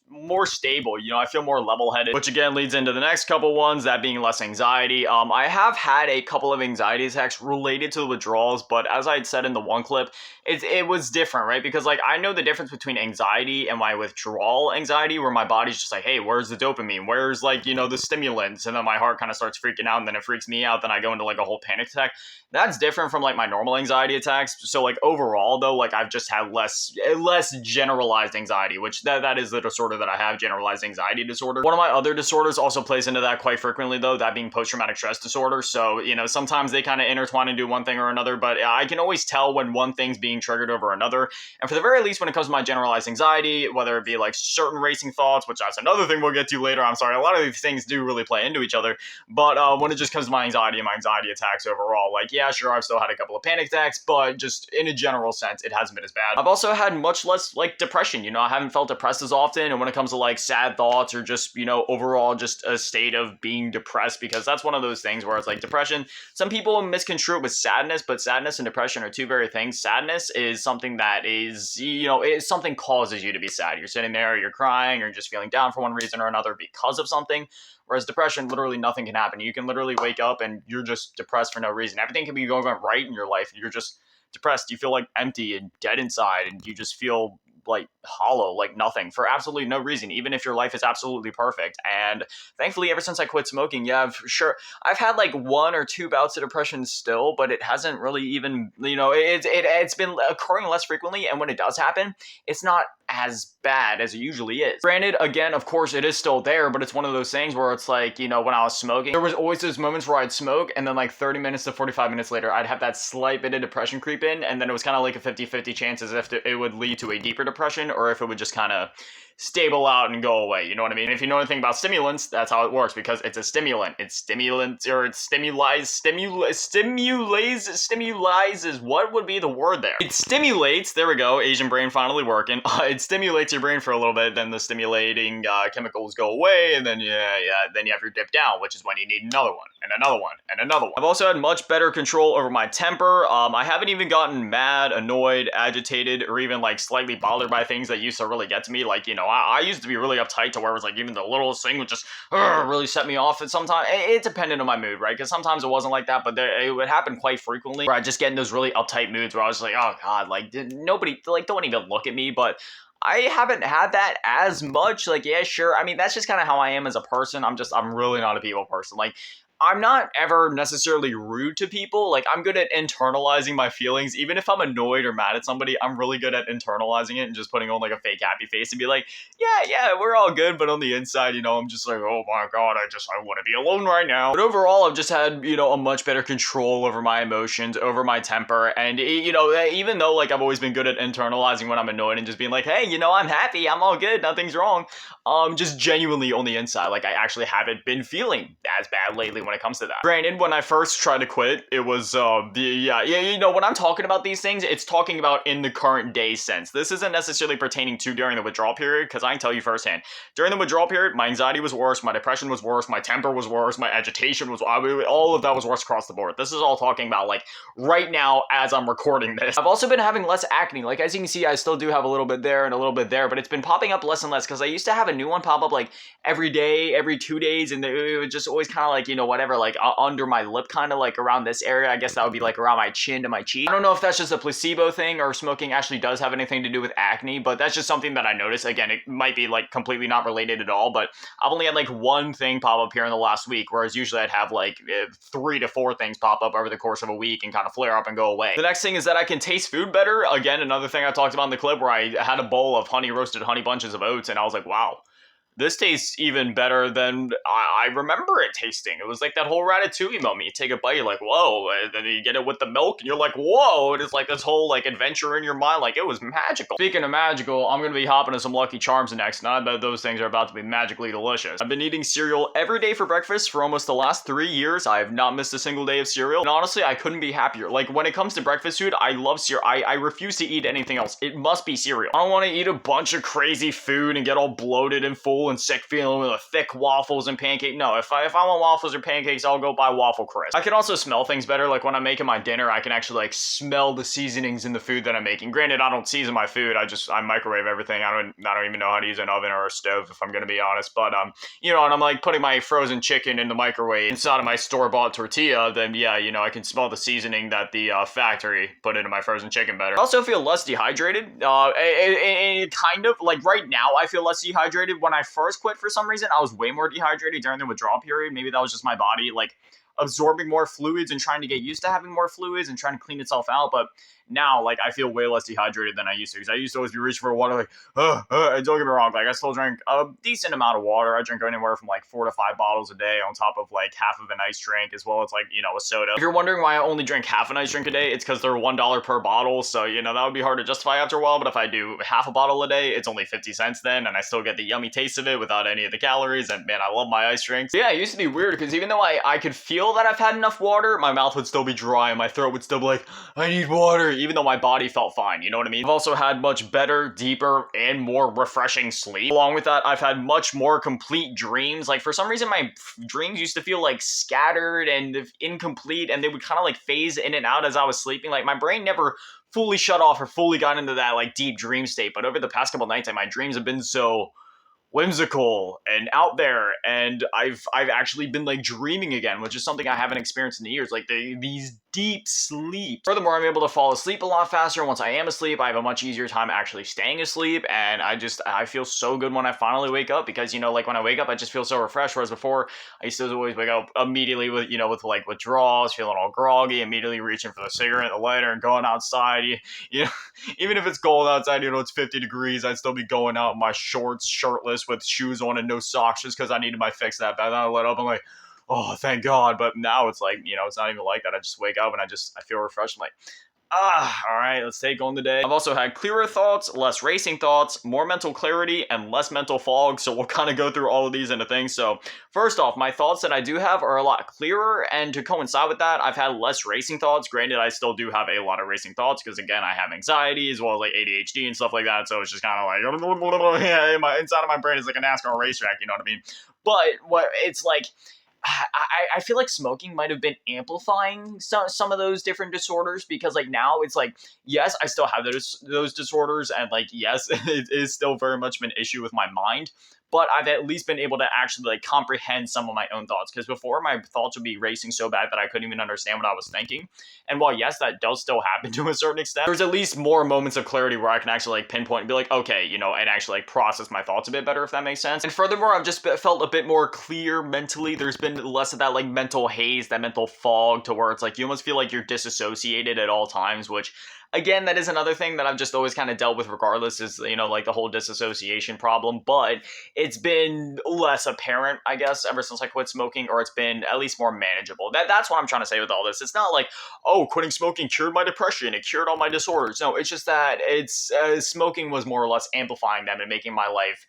more stable. You know, I feel more level-headed, which again leads into the next couple ones, that being less anxiety. I have had a couple of anxiety attacks related to the withdrawals, but as I had said in the one clip, it was different, right? Because like I know the difference between anxiety and my withdrawal anxiety, where my body's just like, hey, where's the dopamine? Where's like, you know, the stimulants? And then my heart kind of starts freaking out, and then it freaks me out. Then I go into like a whole panic attack. That's different from like my normal anxiety attacks. So like overall though, like I've just had less generalized anxiety, which that is the disorder that I have, generalized anxiety disorder. One of my other disorders also plays into that quite frequently though, that being post-traumatic stress disorder. So, you know, sometimes they kind of intertwine and do one thing or another, but I can always tell when one thing's being triggered over another. And for the very least, when it comes to my generalized anxiety, whether it be like certain racing thoughts, which that's another thing we'll get to later. I'm sorry, a lot of these things do really play into each other. But when it just comes to my anxiety and my anxiety attacks overall, like, yeah, sure, I've still had a couple of panic attacks, but just in a general sense, it hasn't been as bad. I've also had much less like depression. You know, I haven't felt depressed as often. And when it comes to like sad thoughts or just, you know, overall just a state of being depressed, because that's one of those things where it's like depression, some people misconstrue it with sadness, but sadness and depression are two very things. Sadness is something that is, you know, something causes you to be sad. You're sitting there, you're crying, or just feeling down for one reason or another because of something. Whereas depression, literally nothing can happen. You can literally wake up and you're just depressed for no reason. Everything can be going right in your life. You're just depressed. You feel like empty and dead inside, and you just feel like hollow, like nothing, for absolutely no reason, even if your life is absolutely perfect. And thankfully, ever since I quit smoking, yeah, I've had like 1 or 2 bouts of depression still, but it hasn't really even, you know, it's been occurring less frequently. And when it does happen, it's not as bad as it usually is. Granted, again, of course, it is still there, but it's one of those things where it's like, you know, when I was smoking, there was always those moments where I'd smoke, and then like 30 minutes to 45 minutes later, I'd have that slight bit of depression creep in, and then it was kind of like a 50-50 chance as if it would lead to a deeper depression, or if it would just kind of stable out and go away. You know what I mean? If you know anything about stimulants, that's how it works, because it's a stimulant. It's stimulant, or it stimulizes, what would be the word there? It stimulates, there we go, Asian brain finally working. It stimulates your brain for a little bit, then the stimulating chemicals go away, and then then you have your dip down, which is when you need another one, and another one, and another one. I've also had much better control over my temper. I haven't even gotten mad, annoyed, agitated, or even like slightly bothered by things that used to really get to me. Like, you know, I used to be really uptight to where it was like even the littlest thing would just really set me off. And sometimes it depended on my mood, right? Because sometimes it wasn't like that, but it would happen quite frequently where I just get in those really uptight moods where I was like, oh god, like nobody, like don't even look at me. But I haven't had that as much. Like, yeah, sure. I mean, that's just kind of how I am as a person. I'm really not a people person. Like, I'm not ever necessarily rude to people. Like, I'm good at internalizing my feelings. Even if I'm annoyed or mad at somebody, I'm really good at internalizing it and just putting on like a fake happy face and be like, yeah, we're all good. But on the inside, you know, I'm just like, oh my god, I want to be alone right now. But overall, I've just had, you know, a much better control over my emotions, over my temper. And, you know, even though like I've always been good at internalizing when I'm annoyed and just being like, hey, you know, I'm happy, I'm all good, nothing's wrong. Just genuinely on the inside, like I actually haven't been feeling as bad lately when it comes to that. Granted, when I first tried to quit, it was you know, when I'm talking about these things, it's talking about in the current day sense. This isn't necessarily pertaining to during the withdrawal period, because I can tell you firsthand, during the withdrawal period, my anxiety was worse, my depression was worse, my temper was worse, my agitation was, all of that was worse across the board. This is all talking about like right now as I'm recording this. I've also been having less acne. Like, as you can see, I still do have a little bit there and a little bit there, but it's been popping up less and less, because I used to have a new one pop up like every day, every 2 days, and it would just always kind of like, you know, whatever, like under my lip, kind of like around this area. I guess that would be like around my chin to my cheek. I don't know if that's just a placebo thing or smoking actually does have anything to do with acne, but that's just something that I noticed. Again, it might be like completely not related at all, but I've only had like one thing pop up here in the last week, whereas usually I'd have like 3 to 4 things pop up over the course of a week and kind of flare up and go away. The next thing is that I can taste food better. Again, another thing I talked about in the clip where I had a bowl of roasted honey bunches of oats, and I was like, wow, this tastes even better than I remember it tasting. It was like that whole Ratatouille moment. You take a bite, you're like, whoa, and then you get it with the milk, and you're like, whoa, it is like this whole like adventure in your mind. Like, it was magical. Speaking of magical, I'm gonna be hopping to some Lucky Charms next, and I bet those things are about to be magically delicious. I've been eating cereal every day for breakfast for almost the last 3 years. I have not missed a single day of cereal, and honestly, I couldn't be happier. Like, when it comes to breakfast food, I love cereal. I refuse to eat anything else. It must be cereal. I don't want to eat a bunch of crazy food and get all bloated and full full and sick feeling with a thick waffles and pancake. No, if I want waffles or pancakes, I'll go buy Waffle Crisp. I can also smell things better. Like when I'm making my dinner, I can actually like smell the seasonings in the food that I'm making. Granted, I don't season my food. I microwave everything. I don't even know how to use an oven or a stove, if I'm gonna be honest. But you know, and I'm like putting my frozen chicken in the microwave inside of my store-bought tortilla, then yeah, you know, I can smell the seasoning that the factory put into my frozen chicken better. I also feel less dehydrated. Kind of like right now, I feel less dehydrated. When I first quit, for some reason, I was way more dehydrated during the withdrawal period. Maybe that was just my body like absorbing more fluids and trying to get used to having more fluids and trying to clean itself out. But now, like, I feel way less dehydrated than I used to, because I used to always be reaching for water, like, and don't get me wrong, like, I still drink a decent amount of water. I drink anywhere from, like, 4 to 5 bottles a day on top of, like, half of an ice drink, as well as, like, you know, a soda. If you're wondering why I only drink half an ice drink a day, it's because they're $1 per bottle, so, you know, that would be hard to justify after a while, but if I do half a bottle a day, it's only 50 cents then, and I still get the yummy taste of it without any of the calories, and, man, I love my ice drinks. Yeah, it used to be weird, because even though I could feel that I've had enough water, my mouth would still be dry, and my throat would still be like, I need water, even though my body felt fine, you know what I mean? I've also had much better, deeper, and more refreshing sleep. Along with that, I've had much more complete dreams. Like, for some reason, my dreams used to feel, like, scattered and incomplete, and they would kind of, like, phase in and out as I was sleeping. Like, my brain never fully shut off or fully got into that, like, deep dream state, but over the past couple nights, my dreams have been so whimsical and out there, and I've actually been like dreaming again, which is something I haven't experienced in years, like these deep sleep. Furthermore, I'm able to fall asleep a lot faster. Once I am asleep, I have a much easier time actually staying asleep, and I feel so good when I finally wake up, because, you know, like when I wake up, I just feel so refreshed, whereas before, I used to always wake up immediately with, you know, with like withdrawals, feeling all groggy, immediately reaching for the cigarette, the lighter, and going outside. You know, even if it's cold outside, you know, it's 50 degrees, I'd still be going out in my shorts, shirtless, with shoes on and no socks, just because I needed my fix that bad. Then I let up, I'm like, oh, thank God. But now it's like, you know, it's not even like that. I just wake up and I feel refreshed. I'm like, all right, let's take on the day. I've also had clearer thoughts, less racing thoughts, more mental clarity, and less mental fog. So we'll kind of go through all of these into things. So first off, my thoughts that I do have are a lot clearer, and to coincide with that, I've had less racing thoughts. Granted, I still do have a lot of racing thoughts, because again, I have anxiety as well as like ADHD and stuff like that. So it's just kind of like, yeah, inside of my brain is like a NASCAR racetrack, you know what I mean? But what it's like, I feel like smoking might have been amplifying some of those different disorders, because like now it's like, yes, I still have those disorders, and like, yes, it is still very much an issue with my mind, but I've at least been able to actually like comprehend some of my own thoughts, because before my thoughts would be racing so bad that I couldn't even understand what I was thinking. And while yes, that does still happen to a certain extent, there's at least more moments of clarity where I can actually like pinpoint and be like, okay, you know, and actually like process my thoughts a bit better, if that makes sense. And furthermore, I've just felt a bit more clear mentally. There's been less of that like mental haze, that mental fog, to where it's like you almost feel like you're disassociated at all times, which, again, that is another thing that I've just always kind of dealt with regardless, is, you know, like the whole disassociation problem, but it's been less apparent, I guess, ever since I quit smoking, or it's been at least more manageable. That's what I'm trying to say with all this. It's not like, oh, quitting smoking cured my depression, it cured all my disorders. No, it's just that smoking was more or less amplifying them and making my life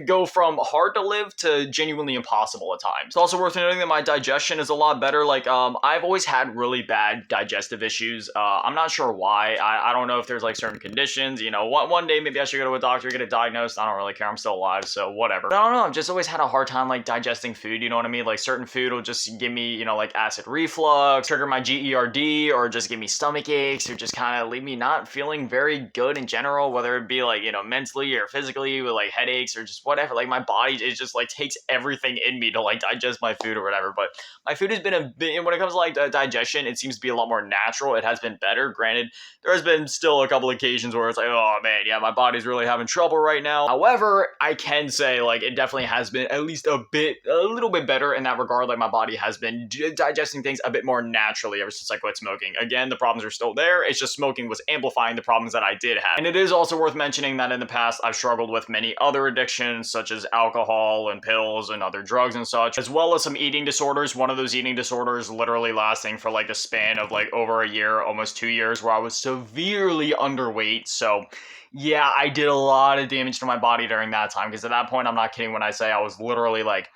go from hard to live to genuinely impossible at times. It's also worth noting that my digestion is a lot better. Like, I've always had really bad digestive issues. I'm not sure why. I don't know if there's like certain conditions, you know, one day maybe I should go to a doctor, get it diagnosed. I don't really care. I'm still alive, so whatever. But I don't know. I've just always had a hard time like digesting food. You know what I mean? Like certain food will just give me, you know, like acid reflux, trigger my GERD, or just give me stomach aches, or just kind of leave me not feeling very good in general, whether it be like, you know, mentally or physically, with like headaches or just whatever. Like my body is just like takes everything in me to like digest my food or whatever. But my food has been a bit, when it comes to like digestion, it seems to be a lot more natural. It has been better. Granted, there has been still a couple occasions where it's like, oh man, yeah, my body's really having trouble right now. However, I can say like it definitely has been at least a little bit better in that regard. Like my body has been digesting things a bit more naturally ever since I quit smoking. Again, the problems are still there. It's just smoking was amplifying the problems that I did have. And it is also worth mentioning that in the past, I've struggled with many other addictions, such as alcohol and pills and other drugs and such, as well as some eating disorders. One of those eating disorders literally lasting for like a span of like over a year, almost 2 years, where I was severely underweight. So yeah, I did a lot of damage to my body during that time, because at that point, I'm not kidding when I say I was literally like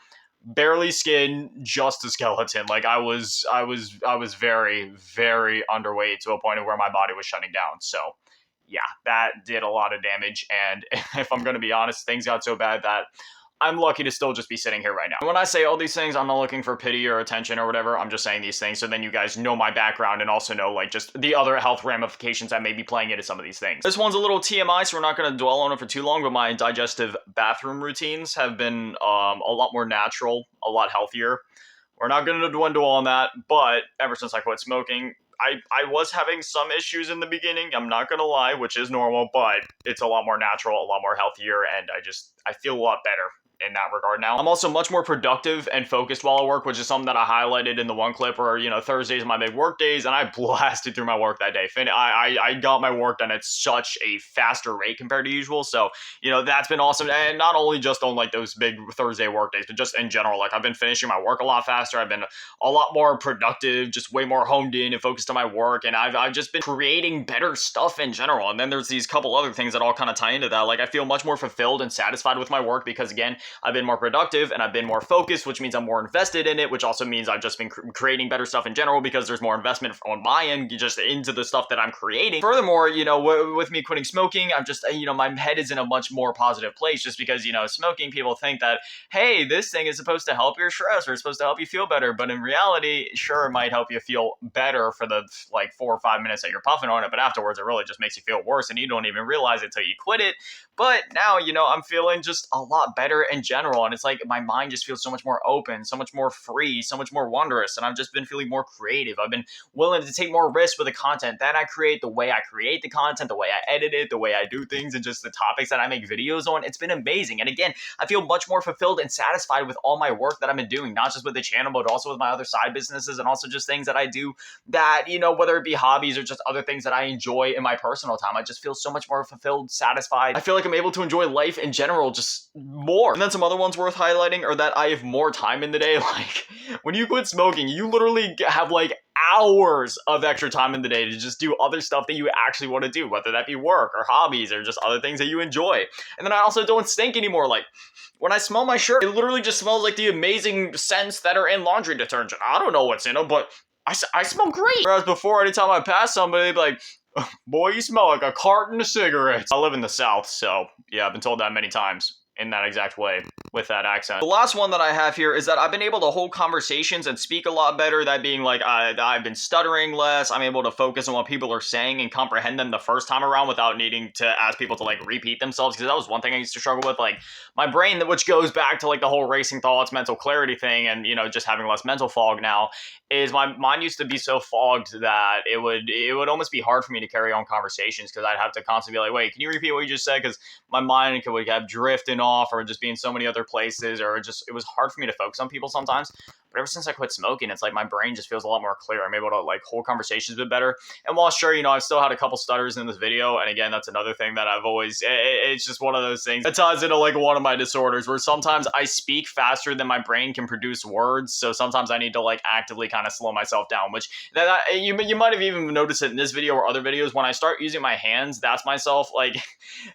barely skin, just a skeleton. Like I was very, very underweight, to a point of where my body was shutting down. So yeah, that did a lot of damage. And if I'm going to be honest, things got so bad that I'm lucky to still just be sitting here right now. And when I say all these things, I'm not looking for pity or attention or whatever. I'm just saying these things so then you guys know my background and also know like just the other health ramifications that may be playing into some of these things. This one's a little TMI, so we're not going to dwell on it for too long, but my digestive bathroom routines have been a lot more natural, a lot healthier. We're not going to dwindle on that, but ever since I quit smoking, I was having some issues in the beginning, I'm not going to lie, which is normal, but it's a lot more natural, a lot more healthier, and I feel a lot better in that regard now. I'm also much more productive and focused while I work, which is something that I highlighted in the one clip where, you know, Thursdays are my big work days, and I blasted through my work that day. I got my work done at such a faster rate compared to usual, so, you know, that's been awesome. And not only just on, like, those big Thursday work days, but just in general, like, I've been finishing my work a lot faster, I've been a lot more productive, just way more honed in and focused on my work, and I've just been creating better stuff in general. And then there's these couple other things that all kind of tie into that. Like, I feel much more fulfilled and satisfied with my work because, again, I've been more productive and I've been more focused, which means I'm more invested in it, which also means I've just been creating better stuff in general because there's more investment on my end just into the stuff that I'm creating. Furthermore, you know, with me quitting smoking, I'm just, you know, my head is in a much more positive place just because, you know, smoking, people think that, hey, this thing is supposed to help your stress or it's supposed to help you feel better. But in reality, sure, it might help you feel better for the like 4 or 5 minutes that you're puffing on it, but afterwards it really just makes you feel worse and you don't even realize it till you quit it. But now, you know, I'm feeling just a lot better in general. And it's like my mind just feels so much more open, so much more free, so much more wondrous. And I've just been feeling more creative. I've been willing to take more risks with the content that I create, the way I create the content, the way I edit it, the way I do things, and just the topics that I make videos on. It's been amazing. And again, I feel much more fulfilled and satisfied with all my work that I've been doing, not just with the channel, but also with my other side businesses and also just things that I do that, you know, whether it be hobbies or just other things that I enjoy in my personal time. I just feel so much more fulfilled, satisfied. I feel like I'm able to enjoy life in general just more. And then some other ones worth highlighting are that I have more time in the day. Like, when you quit smoking, you literally have like hours of extra time in the day to just do other stuff that you actually want to do, whether that be work or hobbies or just other things that you enjoy. And then I also don't stink anymore. Like, when I smell my shirt, it literally just smells like the amazing scents that are in laundry detergent. I don't know what's in them, but I smell great. Whereas before, anytime I pass somebody, they'd be like, boy, you smell like a carton of cigarettes. I live in the South, so yeah, I've been told that many times in that exact way with that accent. The last one that I have here is that I've been able to hold conversations and speak a lot better. That being like I've been stuttering less. I'm able to focus on what people are saying and comprehend them the first time around without needing to ask people to like repeat themselves, because that was one thing I used to struggle with. Like my brain, which goes back to like the whole racing thoughts, mental clarity thing, and you know, just having less mental fog now, is my mind used to be so fogged that it would almost be hard for me to carry on conversations because I'd have to constantly be like, wait, can you repeat what you just said? Because my mind would have drifting off or just be in so many other places, or it was hard for me to focus on people sometimes. But ever since I quit smoking, it's like my brain just feels a lot more clear. I'm able to like hold conversations a bit better. And while sure, you know, I've still had a couple stutters in this video, and again, that's another thing that I've always, it's just one of those things that ties into like one of my disorders where sometimes I speak faster than my brain can produce words. So sometimes I need to like actively kind of slow myself down, which you might have even noticed it in this video or other videos. When I start using my hands, that's myself like,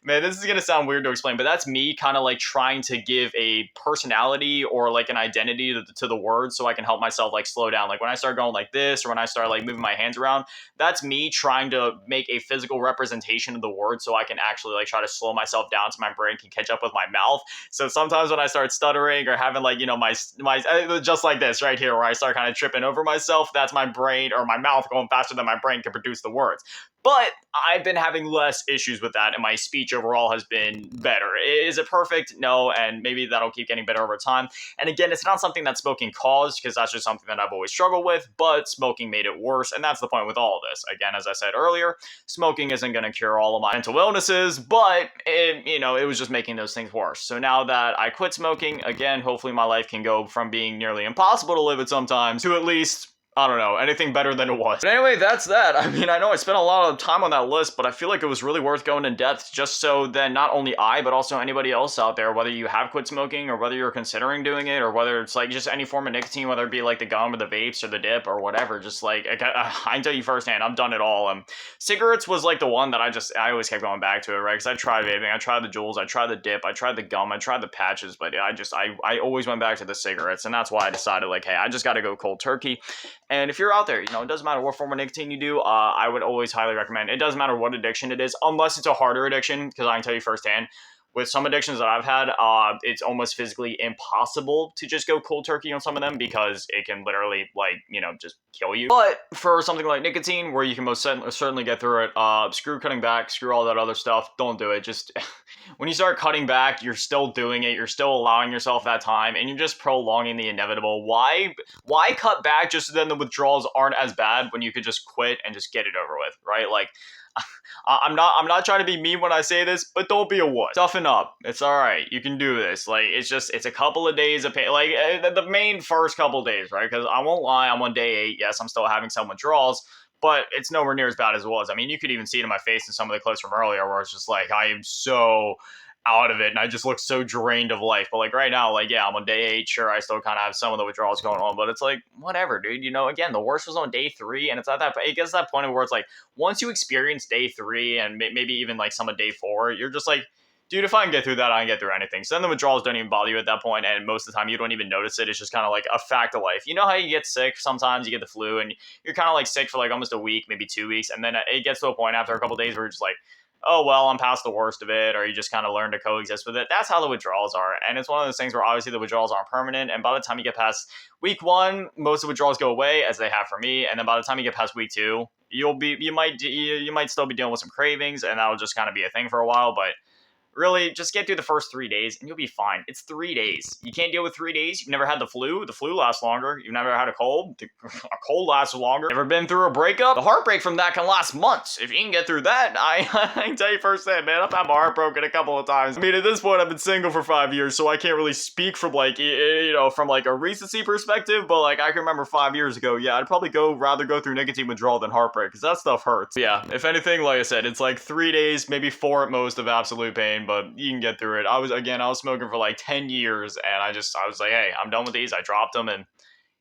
man, this is going to sound weird to explain, but that's me kind of like trying to give a personality or like an identity to the words so I can help myself like slow down. Like when I start going like this or when I start like moving my hands around, that's me trying to make a physical representation of the word so I can actually like try to slow myself down so my brain can catch up with my mouth. So sometimes when I start stuttering or having like, you know, my just like this right here where I start kind of tripping over myself, that's my brain or my mouth going faster than my brain can produce the words. But I've been having less issues with that, and my speech overall has been better. Is it perfect? No, and maybe that'll keep getting better over time. And again, it's not something that smoking caused, because that's just something that I've always struggled with, but smoking made it worse, and that's the point with all of this. Again, as I said earlier, smoking isn't going to cure all of my mental illnesses, but it was just making those things worse. So now that I quit smoking, again, hopefully my life can go from being nearly impossible to live it sometimes to at least, I don't know, anything better than it was. But anyway, that's that. I mean, I know I spent a lot of time on that list, but I feel like it was really worth going in depth just so that not only I, but also anybody else out there, whether you have quit smoking or whether you're considering doing it or whether it's like just any form of nicotine, whether it be like the gum or the vapes or the dip or whatever, just like, I can tell you firsthand, I've done it all. Cigarettes was like the one that I always kept going back to it, right? Because I tried vaping, I tried the Juuls, I tried the dip, I tried the gum, I tried the patches, but I always went back to the cigarettes, and that's why I decided like, hey, I just got to go cold turkey. And if you're out there, it doesn't matter what form of nicotine you do, I would always highly recommend. It doesn't matter what addiction it is, unless it's a harder addiction, because I can tell you firsthand, with some addictions that I've had, it's almost physically impossible to just go cold turkey on some of them because it can literally, like, just kill you. But for something like nicotine, where you can most certainly get through it, screw cutting back, screw all that other stuff, don't do it. Just when you start cutting back, you're still doing it, you're still allowing yourself that time, and you're just prolonging the inevitable. Why cut back just so then the withdrawals aren't as bad when you could just quit and just get it over with, right? Like, I'm not trying to be mean when I say this, but don't be a wuss. Toughen up. It's all right. You can do this. Like, it's a couple of days of pain. Like, the main first couple of days, right? Because I won't lie, I'm on day 8. Yes, I'm still having some withdrawals, but it's nowhere near as bad as it was. I mean, you could even see it in my face in some of the clips from earlier where it's just like, I am so out of it and I just look so drained of life. But like right now, like, yeah, I'm on day 8. Sure, I still kind of have some of the withdrawals going on, but it's like, whatever, dude. Again, the worst was on day 3, and it gets to that point where it's like, once you experience day 3 and maybe even like some of day 4, you're just like, dude, if I can get through that, I can get through anything. So then the withdrawals don't even bother you at that point, and most of the time you don't even notice it. It's just kind of like a fact of life. You know how you get sick sometimes, you get the flu, and you're kind of like sick for like almost a week, maybe 2 weeks, and then it gets to a point after a couple days where you're just like, oh, well, I'm past the worst of it, or you just kind of learn to coexist with it. That's how the withdrawals are. And it's one of those things where obviously the withdrawals aren't permanent. And by the time you get past week 1, most of the withdrawals go away, as they have for me. And then by the time you get past week 2, you might still be dealing with some cravings, and that'll just kind of be a thing for a while. But really, just get through the first 3 days and you'll be fine. It's 3 days. You can't deal with 3 days. You've never had the flu. The flu lasts longer. You've never had a cold. A cold lasts longer. Never been through a breakup. The heartbreak from that can last months. If you can get through that, I can tell you firsthand, man, I've had my heart broken a couple of times. I mean, at this point, I've been single for 5 years, so I can't really speak from like, from like a recency perspective, but like I can remember 5 years ago, yeah, I'd probably rather go through nicotine withdrawal than heartbreak, because that stuff hurts. But yeah, if anything, like I said, it's like 3 days, maybe 4 at most of absolute pain, but you can get through it. I was smoking for like 10 years, and I was like, hey, I'm done with these. I dropped them, and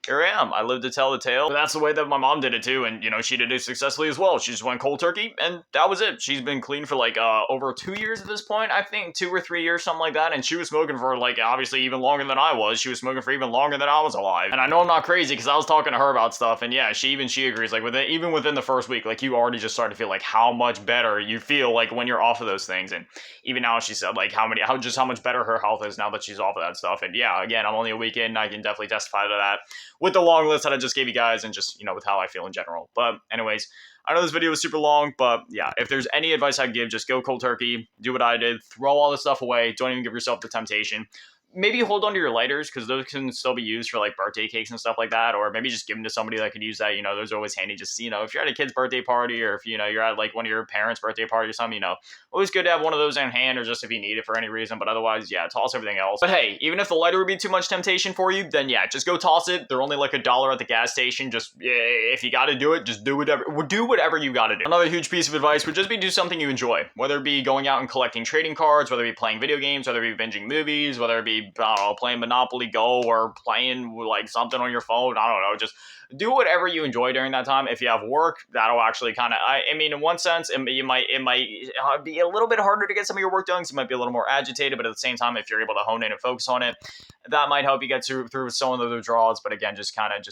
here I am. I lived to tell the tale. But that's the way that my mom did it too, and she did it successfully as well. She just went cold turkey, and that was it. She's been clean for like over 2 years at this point, I think, 2 or 3 years, something like that. And she was smoking for like obviously even longer than I was. She was smoking for even longer than I was alive. And I know I'm not crazy because I was talking to her about stuff, and yeah, she agrees. Like even within the first week, like you already just start to feel like how much better you feel like when you're off of those things. And even now, she said like how much better her health is now that she's off of that stuff. And yeah, again, I'm only a week in. I can definitely testify to that with the long list that I just gave you guys and just, with how I feel in general. But anyways, I know this video was super long, but yeah, if there's any advice I'd give, just go cold turkey, do what I did, throw all this stuff away, don't even give yourself the temptation. Maybe hold on to your lighters, because those can still be used for like birthday cakes and stuff like that, or maybe just give them to somebody that could use that. Those are always handy. Just, if you're at a kid's birthday party, or if, you're at like one of your parents' birthday party or something, always good to have one of those in hand, or just if you need it for any reason. But otherwise, yeah, toss everything else. But hey, even if the lighter would be too much temptation for you, then yeah, just go toss it. They're only like $1 at the gas station. Just, if you got to do it, just do whatever you got to do. Another huge piece of advice would just be do something you enjoy, whether it be going out and collecting trading cards, whether it be playing video games, whether it be binging movies, whether it be, I don't know, playing Monopoly Go, or playing like something on your phone. I don't know, just do whatever you enjoy during that time. If you have work, that'll actually kind of, I mean, in one sense, it might be a little bit harder to get some of your work done, so you might be a little more agitated, but at the same time, if you're able to hone in and focus on it, that might help you get through some of the withdrawals. But again, just kind of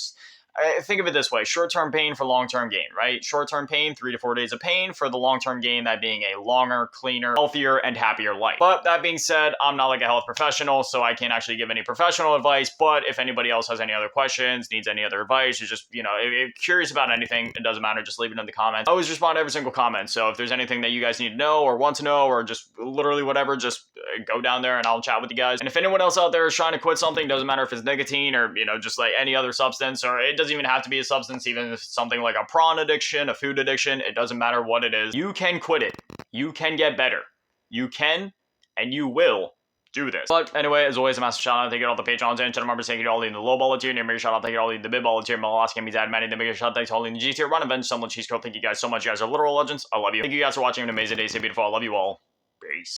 think of it this way: short-term pain for long-term gain, right? Short-term pain, 3 to 4 days of pain, for the long-term gain, that being a longer, cleaner, healthier, and happier life. But that being said, I'm not like a health professional, so I can't actually give any professional advice. But if anybody else has any other questions, needs any other advice, or just, if you're curious about anything, it doesn't matter, just leave it in the comments. I always respond to every single comment, so if there's anything that you guys need to know or want to know, or just literally whatever, just go down there and I'll chat with you guys. And if anyone else out there is trying to quit something, doesn't matter if it's nicotine or, just like any other substance, or it doesn't even have to be a substance, even if it's something like a prawn addiction, a food addiction, it doesn't matter what it is. You can quit it. You can get better. You can, and you will do this. But anyway, as always, a massive shout out. Thank you to all the Patrons and channel members. Thank you to all in the low baller tier. Name shout out. Thank you to all in the mid baller tier. Malasky and Mizad Manny. The biggest shout out. Thanks to all in the G tier. Run Avenge, Someone Cheese Code. Thank you guys so much. You guys are literal legends. I love you. Thank you guys for watching. An amazing day. Stay beautiful. I love you all. Peace.